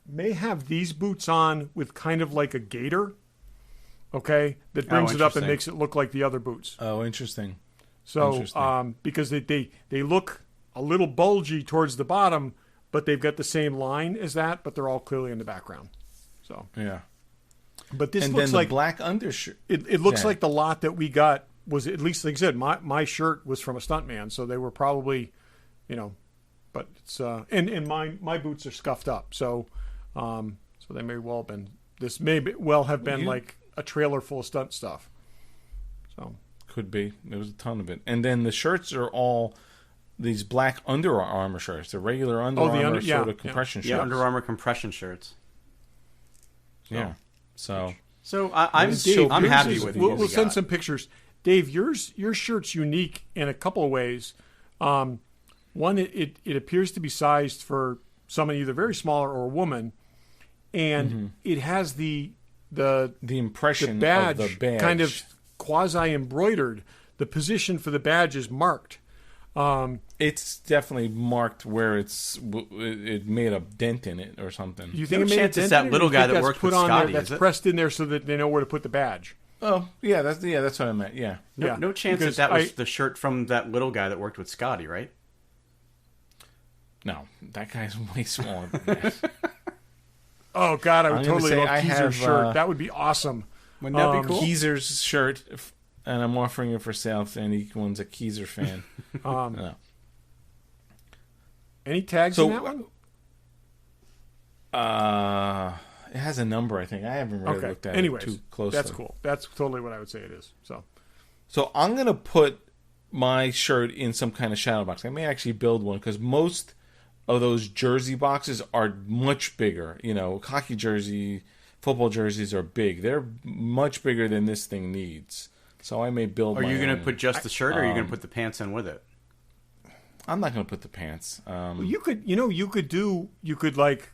may have these boots on with kind of like a gaiter. Okay, that brings it up and makes it look like the other boots. Oh, interesting. So, because they look a little bulgy towards the bottom, but they've got the same line as that, but they're all clearly in the background. So yeah. But this and looks then like the black undershirt. It looks like the lot that we got was, at least like I said, my shirt was from a stuntman, so they were probably, but it's and my boots are scuffed up, so they may well have been, this may well have been like a trailer full of stunt stuff. So could be. There was a ton of it. And then the shirts are all these black Under Armour shirts. They're regular Under Armour sort of compression shirts. Yeah, Under Armour compression shirts. Yeah. So I'm happy with it. We'll send some pictures. Dave, your shirt's unique in a couple of ways. One, it appears to be sized for someone either very small or a woman, and it has the impression badge, of the badge kind of quasi embroidered. The position for the badge is marked. It's definitely marked where it made a dent in it or something. You think it made a dent in it? That little guy that worked with Scotty, that's pressed in there so that they know where to put the badge. Oh, yeah, that's what I meant. Yeah. No chance that was the shirt from that little guy that worked with Scotty, right? No, that guy's way smaller than that. Oh God, I would totally love Keezer's shirt. That would be awesome. Wouldn't that be cool? Keezer's shirt, and I'm offering it for sale if anyone's a Keezer fan. No. Any tags in that one? It has a number, I think. I haven't really looked at it too closely. That's cool. That's totally what I would say it is. So I'm going to put my shirt in some kind of shadow box. I may actually build one because most of those jersey boxes are much bigger. Hockey jersey, football jerseys are big. They're much bigger than this thing needs. So I may build my own. Are you going to put just the shirt, or are you going to put the pants in with it? I'm not going to put the pants. Well, you could like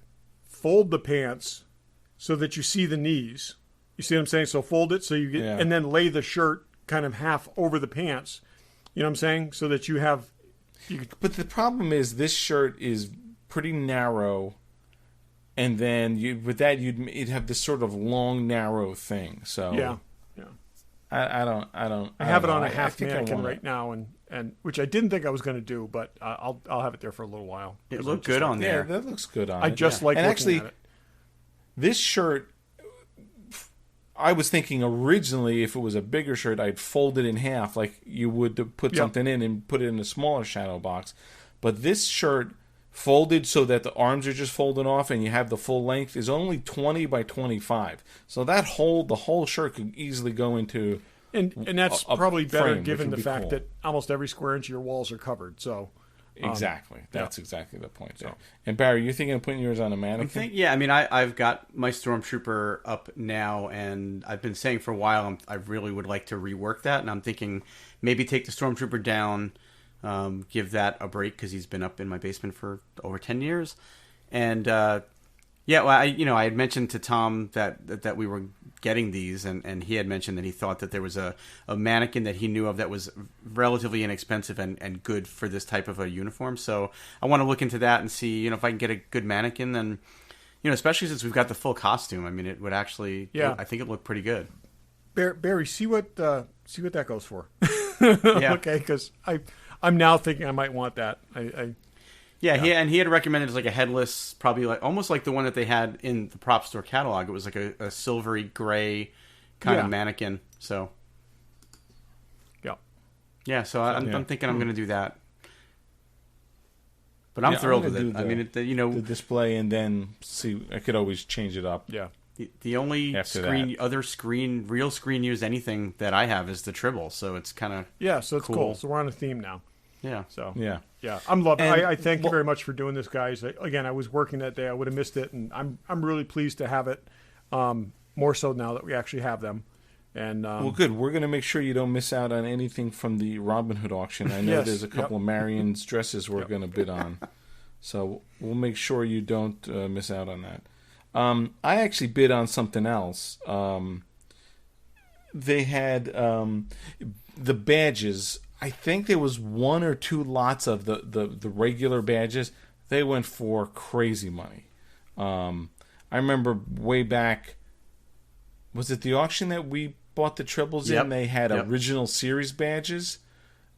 fold the pants so that you see the knees. You see what I'm saying? So fold it so you get, and then lay the shirt kind of half over the pants. You know what I'm saying? So that you have. But the problem is this shirt is pretty narrow, and then you'd have this sort of long, narrow thing. So yeah. I don't. I have it on a half mannequin right now, and which I didn't think I was going to do, but I'll have it there for a little while. It looked good on there. Yeah, that looks good on. I just like looking actually, at it. This shirt, I was thinking originally if it was a bigger shirt, I'd fold it in half like you would to put something in and put it in a smaller shadow box. But this shirt, folded so that the arms are just folded off and you have the full length, is only 20 by 25. So the whole shirt could easily go into and that's probably better frame, given the fact that almost every square inch of your walls are covered. So exactly, that's exactly the point there. And Barry, you're thinking of putting yours on a mannequin? I've got my Stormtrooper up now, and I've been saying for a while I really would like to rework that, and I'm thinking maybe take the Stormtrooper down. Give that a break because he's been up in my basement for over 10 years. And I had mentioned to Tom that we were getting these, and he had mentioned that he thought that there was a mannequin that he knew of that was relatively inexpensive and good for this type of a uniform. So I want to look into that and see, if I can get a good mannequin, then, especially since we've got the full costume. I mean, it would actually, I think it looked pretty good. Barry, see what that goes for. Okay, because I'm now thinking I might want that. He had recommended like a headless, probably like almost like the one that they had in the prop store catalog. It was like a silvery gray kind of mannequin. So so I'm thinking I'm going to do that. But I'm thrilled with it. The display, and then see, I could always change it up. Yeah. The only real screen used anything that I have is the Tribble, so it's kind of so it's cool. So we're on a theme now. Yeah. So I'm loving it. I thank you very much for doing this, guys. Again, I was working that day. I would have missed it, and I'm really pleased to have it. More so now that we actually have them. And well, good. We're going to make sure you don't miss out on anything from the Robin Hood auction. I know there's a couple of Marion's dresses we're going to bid on, so we'll make sure you don't miss out on that. I actually bid on something else. They had the badges. I think there was 1 or 2 lots of the regular badges. They went for crazy money. I remember way back, was it the auction that we bought the triples in? They had original series badges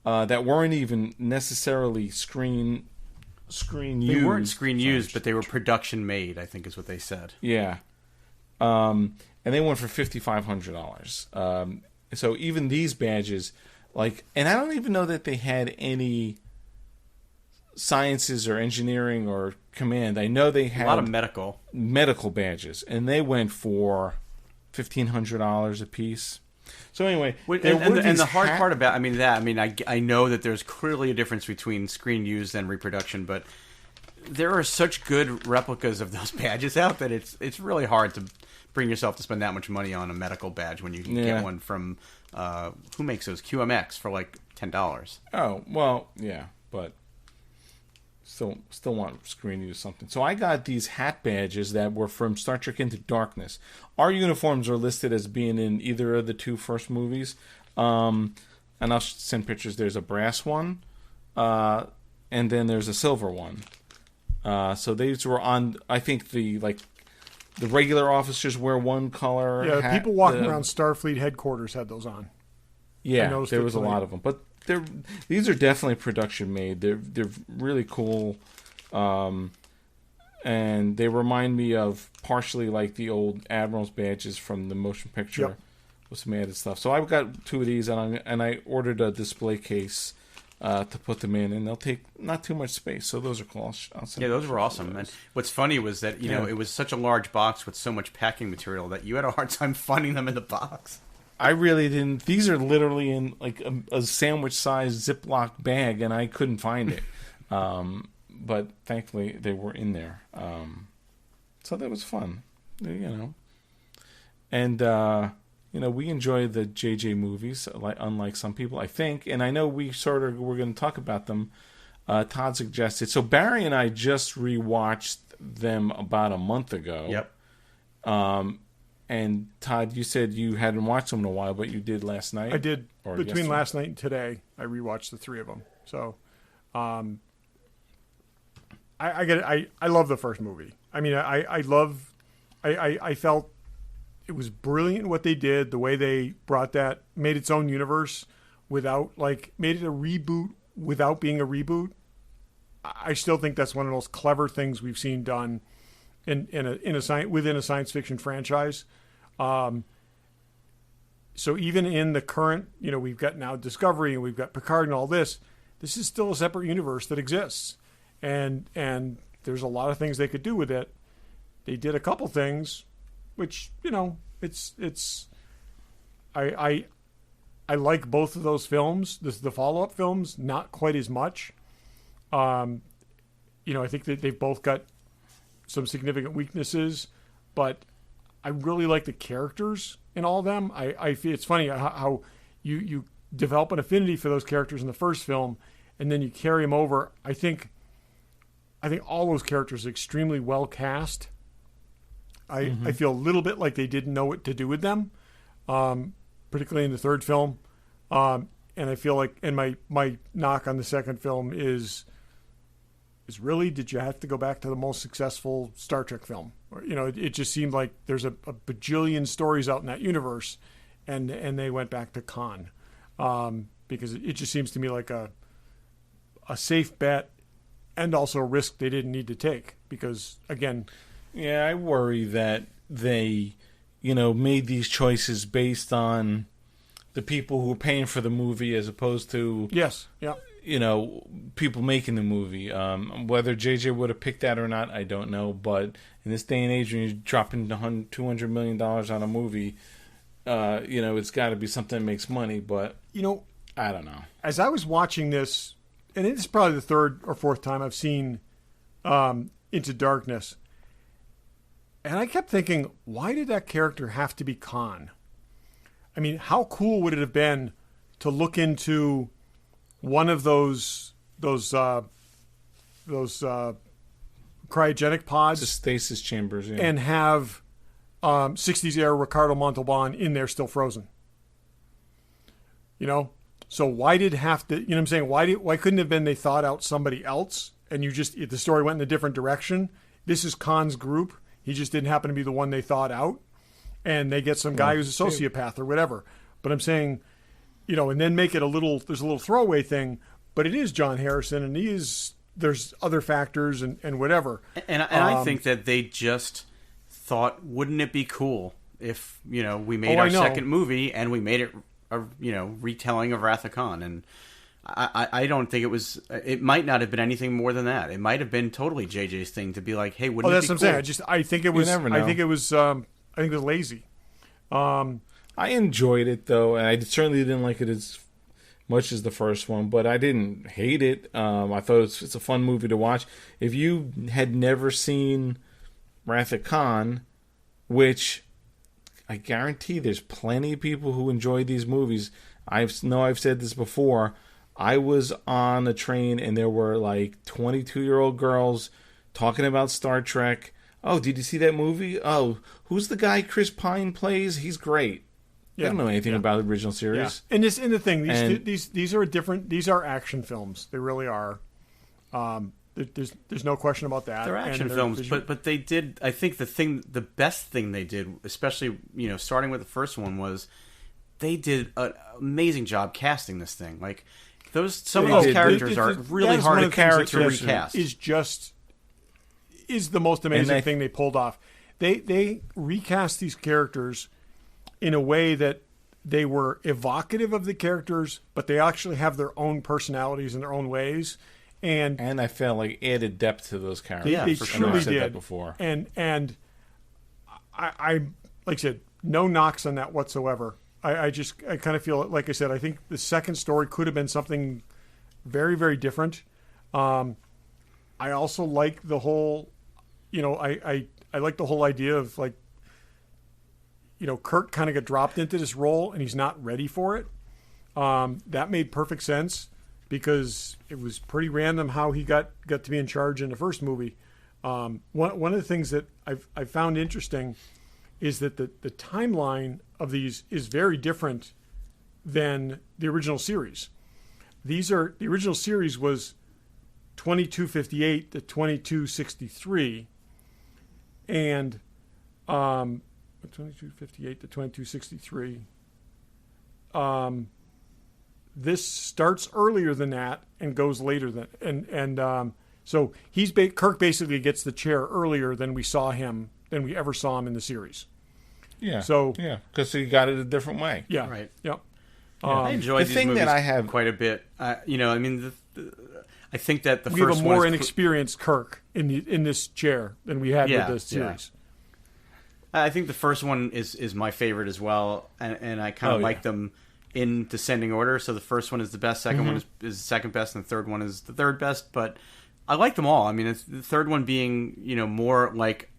that weren't even necessarily screen used. They weren't screen used, but they were production made, I think is what they said. Yeah. And they went for $5,500. So even these badges, and I don't even know that they had any sciences or engineering or command. I know they had a lot of medical badges, and they went for $1,500 a piece. So anyway, and the hard part about I know that there's clearly a difference between screen used and reproduction, but there are such good replicas of those badges out that it's really hard to bring yourself to spend that much money on a medical badge when you can get one from who makes those, QMX, for like $10. Oh well, yeah, but still want screen use something. So I got these hat badges that were from Star Trek Into Darkness. Our uniforms are listed as being in either of the 2 first movies. And I'll send pictures. There's a brass one, and then there's a silver one. So these were on, I think the regular officers wear one color. Yeah, hat. People walking around Starfleet headquarters had those on. Yeah, there was a lot of them, but these are definitely production made. They're really cool, and they remind me of partially like the old Admiral's badges from the motion picture with some added stuff. So I've got 2 of these, and I ordered a display case to put them in, and they'll take not too much space. So those are cool. Those were awesome. And what's funny was that it was such a large box with so much packing material that you had a hard time finding them in the box. I really didn't. These are literally in like a sandwich-sized Ziploc bag, and I couldn't find it. But thankfully, they were in there. So that was fun, And we enjoy the JJ movies, unlike some people, I think. And I know we're going to talk about them. Todd suggested. So Barry and I just rewatched them about a month ago. Yep. And Todd, you said you hadn't watched them in a while, but you did last night. I did. Between last night and today, I rewatched the 3 of them. So, I love the first movie. I mean, I felt it was brilliant what they did, the way they made its own universe made it a reboot without being a reboot. I still think that's one of the most clever things we've seen done within a science fiction franchise. So even in the current, we've got now Discovery and we've got Picard and all this. This is still a separate universe that exists, and there's a lot of things they could do with it. They did a couple things, which it's. I like both of those films. The follow-up films, not quite as much. I think that they've both got some significant weaknesses, but I really like the characters in all of them. I feel it's funny how you develop an affinity for those characters in the first film, and then you carry them over. I think all those characters are extremely well cast. I feel a little bit like they didn't know what to do with them, particularly in the third film. And I feel like, and my knock on the second film is really, did you have to go back to the most successful Star Trek film? It just seemed like there's a bajillion stories out in that universe, and they went back to Khan, because it just seems to me like a safe bet, and also a risk they didn't need to take, because again, yeah, I worry that they, made these choices based on the people who were paying for the movie as opposed to people making the movie. Whether JJ would have picked that or not, I don't know. But in this day and age, when you're dropping $200 million on a movie, it's got to be something that makes money. But I don't know. As I was watching this, and it's probably the 3rd or 4th time I've seen Into Darkness, and I kept thinking, why did that character have to be Khan? I mean, how cool would it have been to look into one of those cryogenic pods, the stasis chambers, and have 60s era Ricardo Montalban in there still frozen. You know, so why did have to? You know what I'm saying? Why couldn't it have been they thought out somebody else, and the story went in a different direction? This is Khan's group. He just didn't happen to be the one they thought out, and they get some guy who's a sociopath or whatever. But I'm saying, you know, and then make it there's a little throwaway thing, but it is John Harrison, and there's other factors and whatever. And I think that they just thought, wouldn't it be cool if, you know, we made our second movie and we made it a, you know, retelling of Wrath of Khan. And I don't think it might not have been anything more than that. It might have been totally JJ's thing to be like, hey, wouldn't it be cool? That's what I'm saying. I think it was lazy. I enjoyed it, though, and I certainly didn't like it as much as the first one, but I didn't hate it. I thought it's a fun movie to watch. If you had never seen Wrath of Khan, which I guarantee there's plenty of people who enjoy these movies. I've said this before. I was on a train and there were like 22-year-old girls talking about Star Trek. Oh, did you see that movie? Oh, who's the guy Chris Pine plays? He's great. I don't know anything about the original series. Yeah. And the thing, these are different. These are action films. They really are. There's no question about that. They're action films, but they did. I think the best thing they did, especially, you know, starting with the first one, was they did an amazing job casting this thing. Like some of those characters are really hard to recast. Is the most amazing thing they pulled off. They recast these characters in a way that they were evocative of the characters, but they actually have their own personalities and their own ways. And I felt like added depth to those characters. They truly did. That before. And I like I said, no knocks on that whatsoever. I kind of feel, like I said, I think the second story could have been something very, very different. I also like the whole, you know, I like the whole idea of, like, you know, Kirk kind of got dropped into this role and he's not ready for it. That made perfect sense because it was pretty random how he got to be in charge in the first movie. One of the things that I found interesting is that the timeline of these is very different than the original series. The original series was 2258 to 2263, and 2258 to 2263. This starts earlier than that and goes later than so Kirk basically gets the chair earlier than we ever saw him in the series. Yeah. So because he got it a different way. Yeah. Right. Yep. I enjoyed these movies that I have quite a bit. You know, I mean, I think that we have a more inexperienced Kirk in this chair than we had with the series. Yeah. I think the first one is my favorite as well, and I kind of like them in descending order. So the first one is the best, second one is the second best, and the third one is the third best. But I like them all. I mean, it's the third one being, you know, more like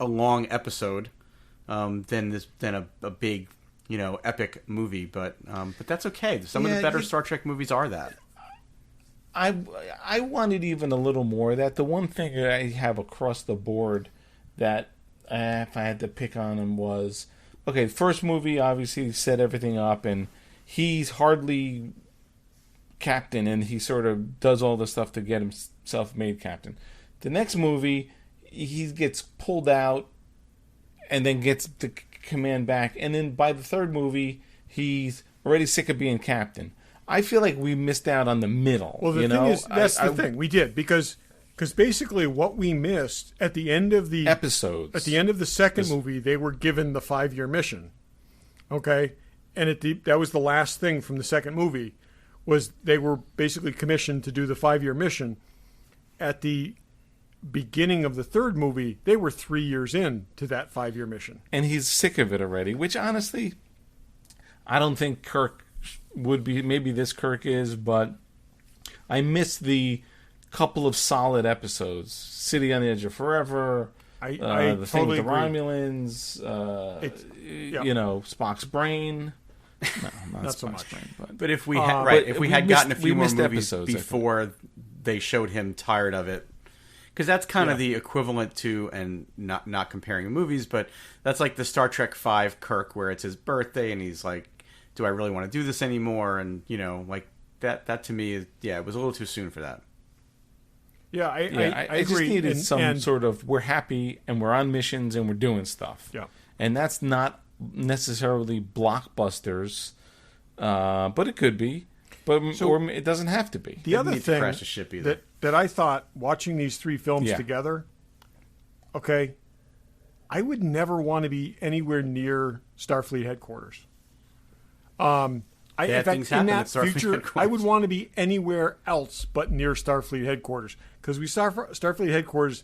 a long episode than a big, you know, epic movie. But that's okay. Some of the better Star Trek movies are that. I wanted even a little more of that. The one thing that I have across the board that if I had to pick on him was, okay, the first movie obviously set everything up and he's hardly captain and he sort of does all the stuff to get himself made captain. The next movie, he gets pulled out and then gets the command back. And then by the third movie, he's already sick of being captain. I feel like we missed out on the middle. Well, the thing is, that's the thing. We did, because basically what we missed at the end of the episodes, at the end of the second movie, they were given the 5-year mission. Okay? And that was the last thing from the second movie, was they were basically commissioned to do the 5-year mission. At the beginning of the third movie, they were 3 years in to that 5-year mission. And he's sick of it already, which honestly, I don't think Kirk would be. Maybe this Kirk is, but I miss the couple of solid episodes. City on the Edge of Forever, I the thing with the agree. Romulans, you know, Spock's brain. No, not so Spock's much. brain, but if we had if we had gotten a few more movies episodes before they showed him tired of it, because that's kind of the equivalent to, and not comparing movies, but that's like the Star Trek V Kirk, where it's his birthday and he's like, do I really want to do this anymore? And like that to me is, it was a little too soon for that. Yeah, I agree. Just needed some sort of, we're happy and we're on missions and we're doing stuff. Yeah. And that's not necessarily blockbusters, but it could be. Or it doesn't have to be. The other thing that I thought, watching these three films together, okay, I would never want to be anywhere near Starfleet headquarters. In that future, I would want to be anywhere else but near Starfleet headquarters, because we saw Starfleet headquarters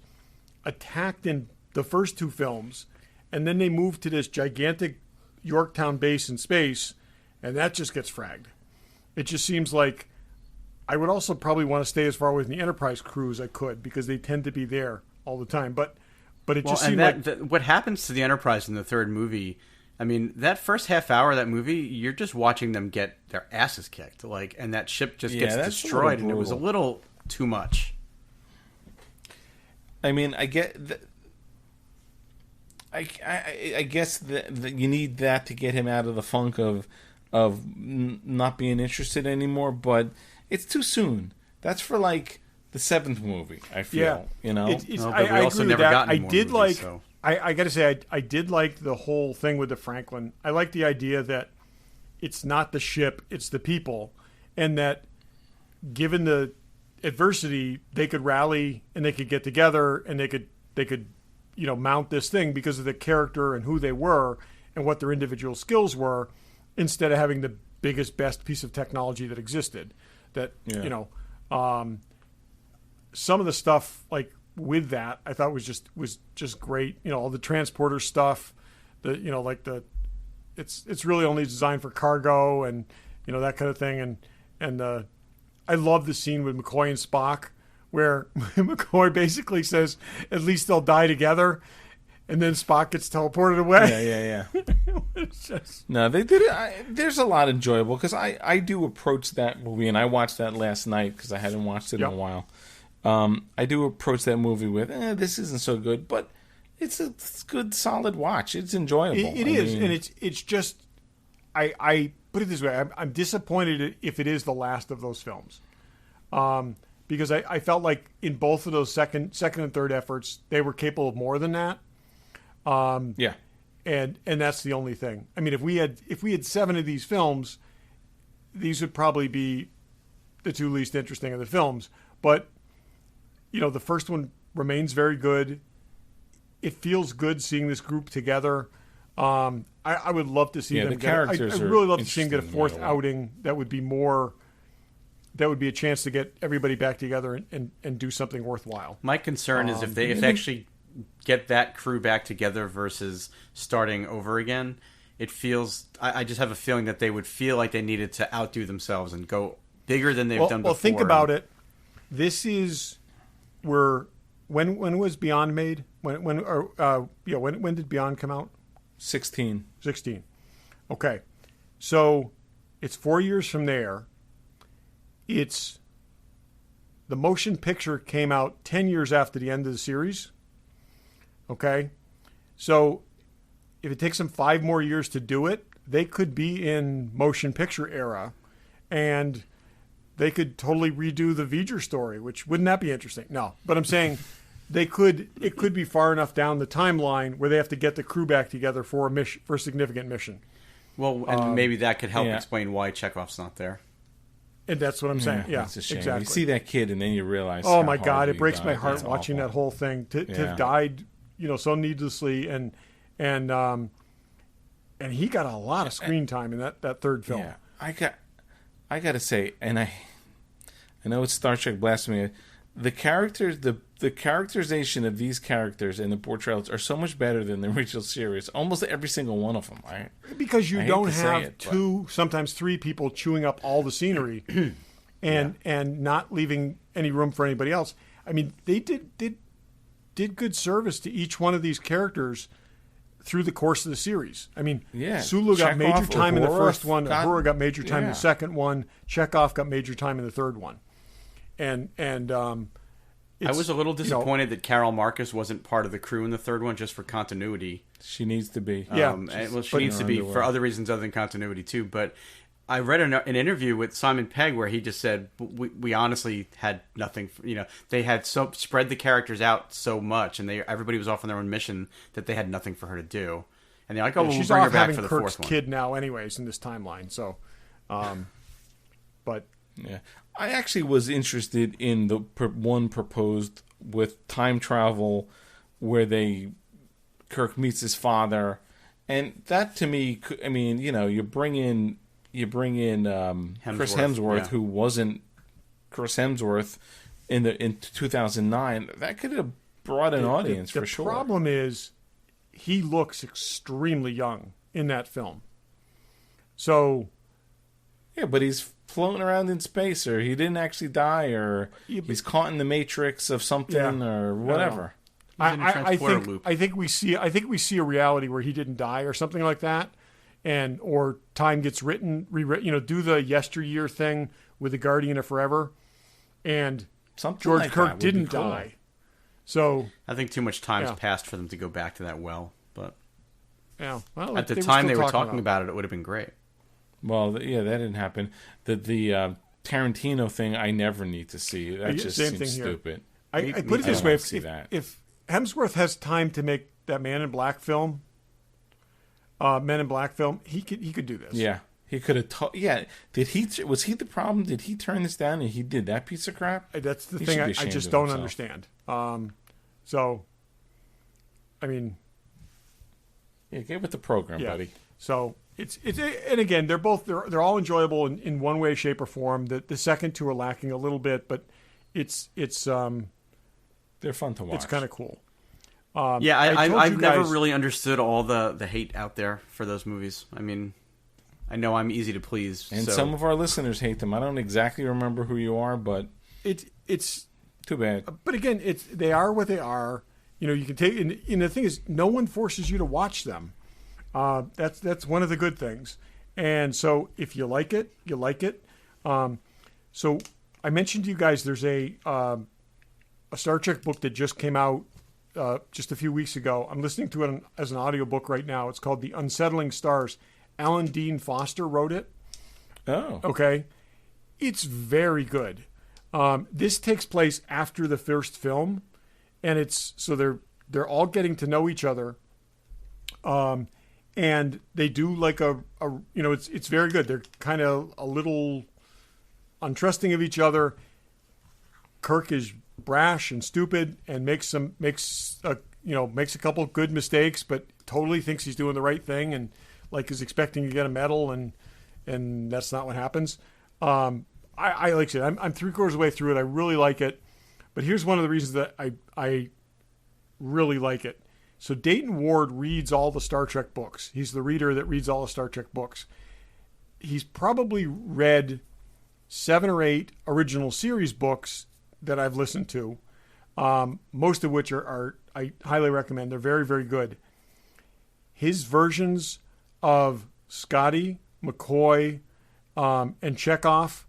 attacked in the first two films, and then they moved to this gigantic Yorktown base in space, and that just gets fragged. It just seems like I would also probably want to stay as far away from the Enterprise crew as I could, because they tend to be there all the time. But it just seemed what happens to the Enterprise in the third movie, I mean, that first half hour of that movie, you're just watching them get their asses kicked, and that ship just gets destroyed, and it was a little too much. I mean, I get I guess that you need that to get him out of the funk of not being interested anymore, but it's too soon. That's for like the seventh movie, I feel. I also never got any more movies, so. I got to say, I did like the whole thing with the Franklin. I like the idea that it's not the ship, it's the people, and that given the adversity, they could rally and they could get together and they could mount this thing because of the character and who they were and what their individual skills were, instead of having the biggest, best piece of technology that existed. Some of the stuff like with that I thought was just great. All the transporter stuff, it's really only designed for cargo and that kind of thing. And I love the scene with McCoy and Spock where McCoy basically says, "At least they'll die together," and then Spock gets teleported away. Yeah. No, they did it. There's a lot enjoyable, because I do approach that movie, and I watched that last night because I hadn't watched it in a while. I do approach that movie with, this isn't so good, but it's a good, solid watch. It's enjoyable. It is, and it's just, I put it this way, I'm disappointed if it is the last of those films, because I felt like in both of those second and third efforts, they were capable of more than that. And that's the only thing. I mean, if we had 7 of these films, these would probably be the 2 least interesting of the films. But the first one remains very good. It feels good seeing this group together. I would love to see them get. I really love to see them get a fourth outing. That would be more. That would be a chance to get everybody back together and do something worthwhile. My concern is if they actually get that crew back together versus starting over again, it feels. I just have a feeling that they would feel like they needed to outdo themselves and go bigger than they've done before. Well, think about it. This is when was Beyond made? When did Beyond come out? 16. Okay, so it's 4 years from there. It's the motion picture came out 10 years after the end of the series. Okay, so if it takes them 5 more years to do it, they could be in motion picture era, and they could totally redo the V'ger story, which wouldn't that be interesting? No, but I'm saying it could be far enough down the timeline where they have to get the crew back together for a significant mission. Well, and maybe that could help explain why Chekhov's not there. And that's what I'm saying. Yeah, that's a shame. Exactly. You see that kid, and then you realize. Oh my God! It breaks my heart watching that whole thing to have died, so needlessly, and he got a lot of screen time in that third film. Yeah, I got to say, and I know it's Star Trek blasphemy. The characters, the characterization of these characters and the portrayals are so much better than the original series. Almost every single one of them. Because you don't have sometimes 3 people chewing up all the scenery, and not leaving any room for anybody else. I mean, they did good service to each one of these characters through the course of the series. I mean, Sulu got major time in the first one. Uhura got major time in the second one. Chekhov got major time in the third one. And I was a little disappointed that Carol Marcus wasn't part of the crew in the third one, just for continuity. She needs to be. She needs to be for other reasons other than continuity too. But I read an interview with Simon Pegg where he just said we honestly had nothing. They had spread the characters out so much, and everybody was off on their own mission that they had nothing for her to do. And they're like, we'll bring her back for the fourth one. Kid now, anyways, in this timeline. So, but yeah, I actually was interested in the one proposed with time travel, where Kirk meets his father, and that to me, I mean, you bring in Chris Hemsworth, who wasn't Chris Hemsworth in 2009. That could have brought an audience for sure. The problem is, he looks extremely young in that film. So, yeah, but he's floating around in space, or he didn't actually die, or he's caught in the matrix of something, or whatever. I think we see a reality where he didn't die, or something like that, or time gets rewritten. Do the yesteryear thing with the Guardian of Forever, and George Kirk didn't die. So I think too much time's passed for them to go back to that but well, at the time they were talking about it would have been great. Well, that didn't happen. The Tarantino thing, I never need to see. That just seems stupid. I put it this way: if Hemsworth has time to make that Men in Black film, he could do this. Yeah, he could have. Was he the problem? Did he turn this down and he did that piece of crap? That's the thing I just don't understand. So, I mean, get with the program, buddy. So it's and again, they're all enjoyable in one way, shape, or form. The second two are lacking a little bit, but it's they're fun to watch. It's kind of cool. I've never really understood all the hate out there for those movies. I mean, I know I'm easy to please, and some of our listeners hate them. I don't exactly remember who you are, but it's too bad. But again, they are what they are. You can take, and the thing is, no one forces you to watch them. That's one of the good things. And so, if you like it, you like it. So I mentioned to you guys, there's a Star Trek book that just came out just a few weeks ago. I'm listening to it as an audiobook right now. It's called The Unsettling Stars. Alan Dean Foster wrote it. Oh, okay. It's very good. This takes place after the first film, and they're all getting to know each other, and they do like it's very good. They're kind of a little untrusting of each other. Kirk is brash and stupid and makes a couple good mistakes, but totally thinks he's doing the right thing and is expecting to get a medal, and that's not what happens. I like it. I'm 3/4 of the way through it. I really like it. But here's one of the reasons that I really like it. So Dayton Ward reads all the Star Trek books. He's the reader that reads all the Star Trek books. He's probably read 7 or 8 original series books that I've listened to, most of which are I highly recommend. They're very, very good. His versions of Scotty, McCoy, and Chekhov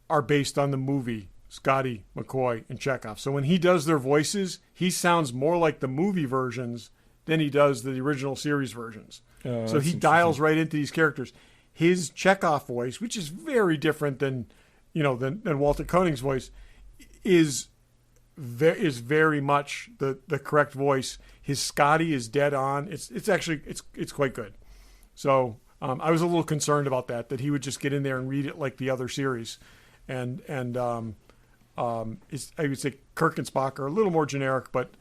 are based on the movie Scotty, McCoy, and Chekhov. So when he does their voices, he sounds more like the movie versions than he does the original series versions. So he dials right into these characters. His Chekhov voice, which is very different than Walter Koenig's voice, is very much the correct voice. His Scotty is dead on. It's actually quite good. So I was a little concerned about that he would just get in there and read it like the other series. And I would say Kirk and Spock are a little more generic, but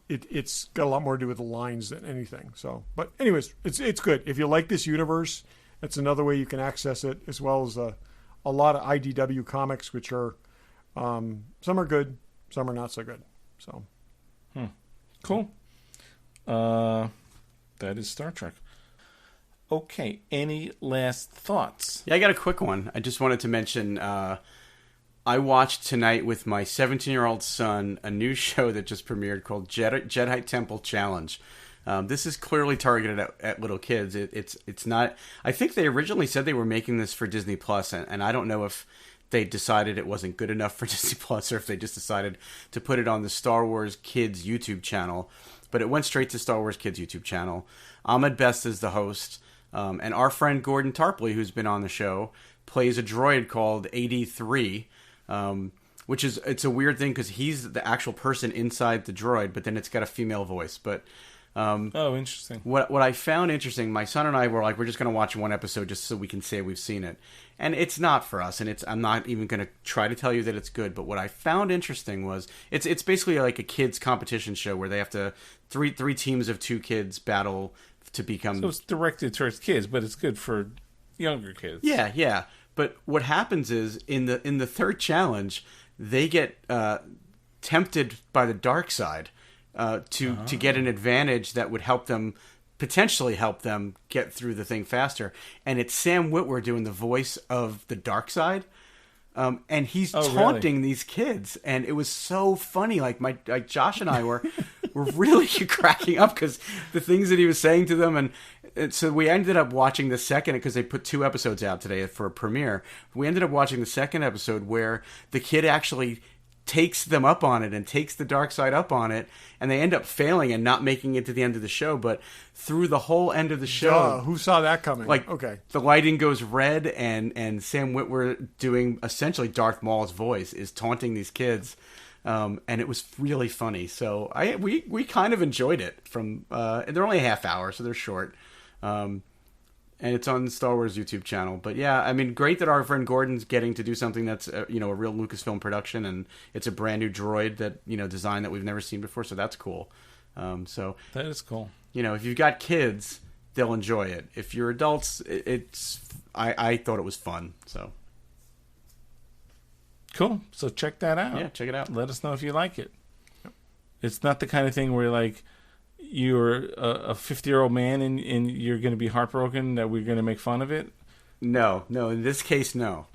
it's got a lot more to do with the lines than anything. So, but anyways, it's good. If you like this universe, that's another way you can access it, as well as a lot of IDW comics, which are some are good, some are not so good. So, cool. That is Star Trek. Okay, any last thoughts? Yeah, I got a quick one. I just wanted to mention I watched tonight with my 17-year-old son a new show that just premiered called Jedi Temple Challenge. This is clearly targeted at little kids. It's not. I think they originally said they were making this for Disney Plus, and I don't know if they decided it wasn't good enough for Disney Plus, or if they just decided to put it on the Star Wars Kids YouTube channel. But it went straight to Star Wars Kids YouTube channel. Ahmed Best is the host, and our friend Gordon Tarpley, who's been on the show, plays a droid called AD3, which is, it's a weird thing because he's the actual person inside the droid, but then it's got a female voice. But oh, interesting. What I found interesting, my son and I were like, we're just going to watch one episode just so we can say we've seen it. And it's not for us, and I'm not even going to try to tell you that it's good. But what I found interesting was it's basically like a kids competition show where they have to three teams of 2 kids battle to become. So it's directed towards kids, but it's good for younger kids. Yeah. But what happens is in the third challenge, they get tempted by the dark side to get an advantage that would potentially help them get through the thing faster. And it's Sam Witwer doing the voice of the dark side. And he's taunting these kids. And it was so funny. Like Josh and I were really cracking up because the things that he was saying to them. And so we ended up watching the second, because they put 2 episodes out today for a premiere. We ended up watching the second episode where the kid actually takes them up on it and takes the dark side up on it, and they end up failing and not making it to the end of the show. But through the whole end of the show, who saw that coming? Like, okay, the lighting goes red, and Sam Witwer, doing essentially Darth Maul's voice, is taunting these kids, and it was really funny. So we kind of enjoyed it. They're only a half hour, so they're short. And it's on the Star Wars YouTube channel. But yeah, I mean, great that our friend Gordon's getting to do something that's a real Lucasfilm production, and it's a brand new droid that design that we've never seen before. So that's cool. So that is cool. If you've got kids, they'll enjoy it. If you're adults, I thought it was fun. So cool. So check that out. Yeah, check it out. Let us know if you like it. It's not the kind of thing where you're a 50-year-old man and you're going to be heartbroken that we're going to make fun of it? No. In this case, no.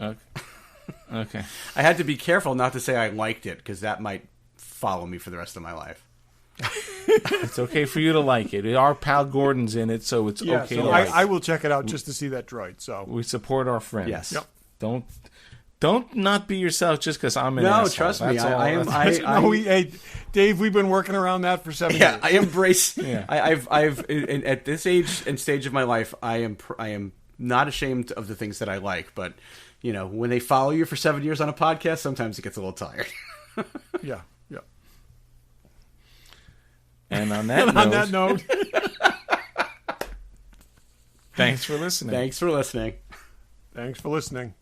Okay. I had to be careful not to say I liked it, because that might follow me for the rest of my life. It's okay for you to like it. Our pal Gordon's in it, so it's okay. So to like I will check it out just to see that droid. So we support our friends. Yes. Yep. Don't not be yourself just because I'm an asshole. No, trust me. Hey, Dave, we've been working around that for 7 years. Yeah, I embrace. Yeah. I've at this age and stage of my life, I am not ashamed of the things that I like. But when they follow you for 7 years on a podcast, sometimes it gets a little tired. Yeah. And on that note, thanks for listening. Thanks for listening. Thanks for listening.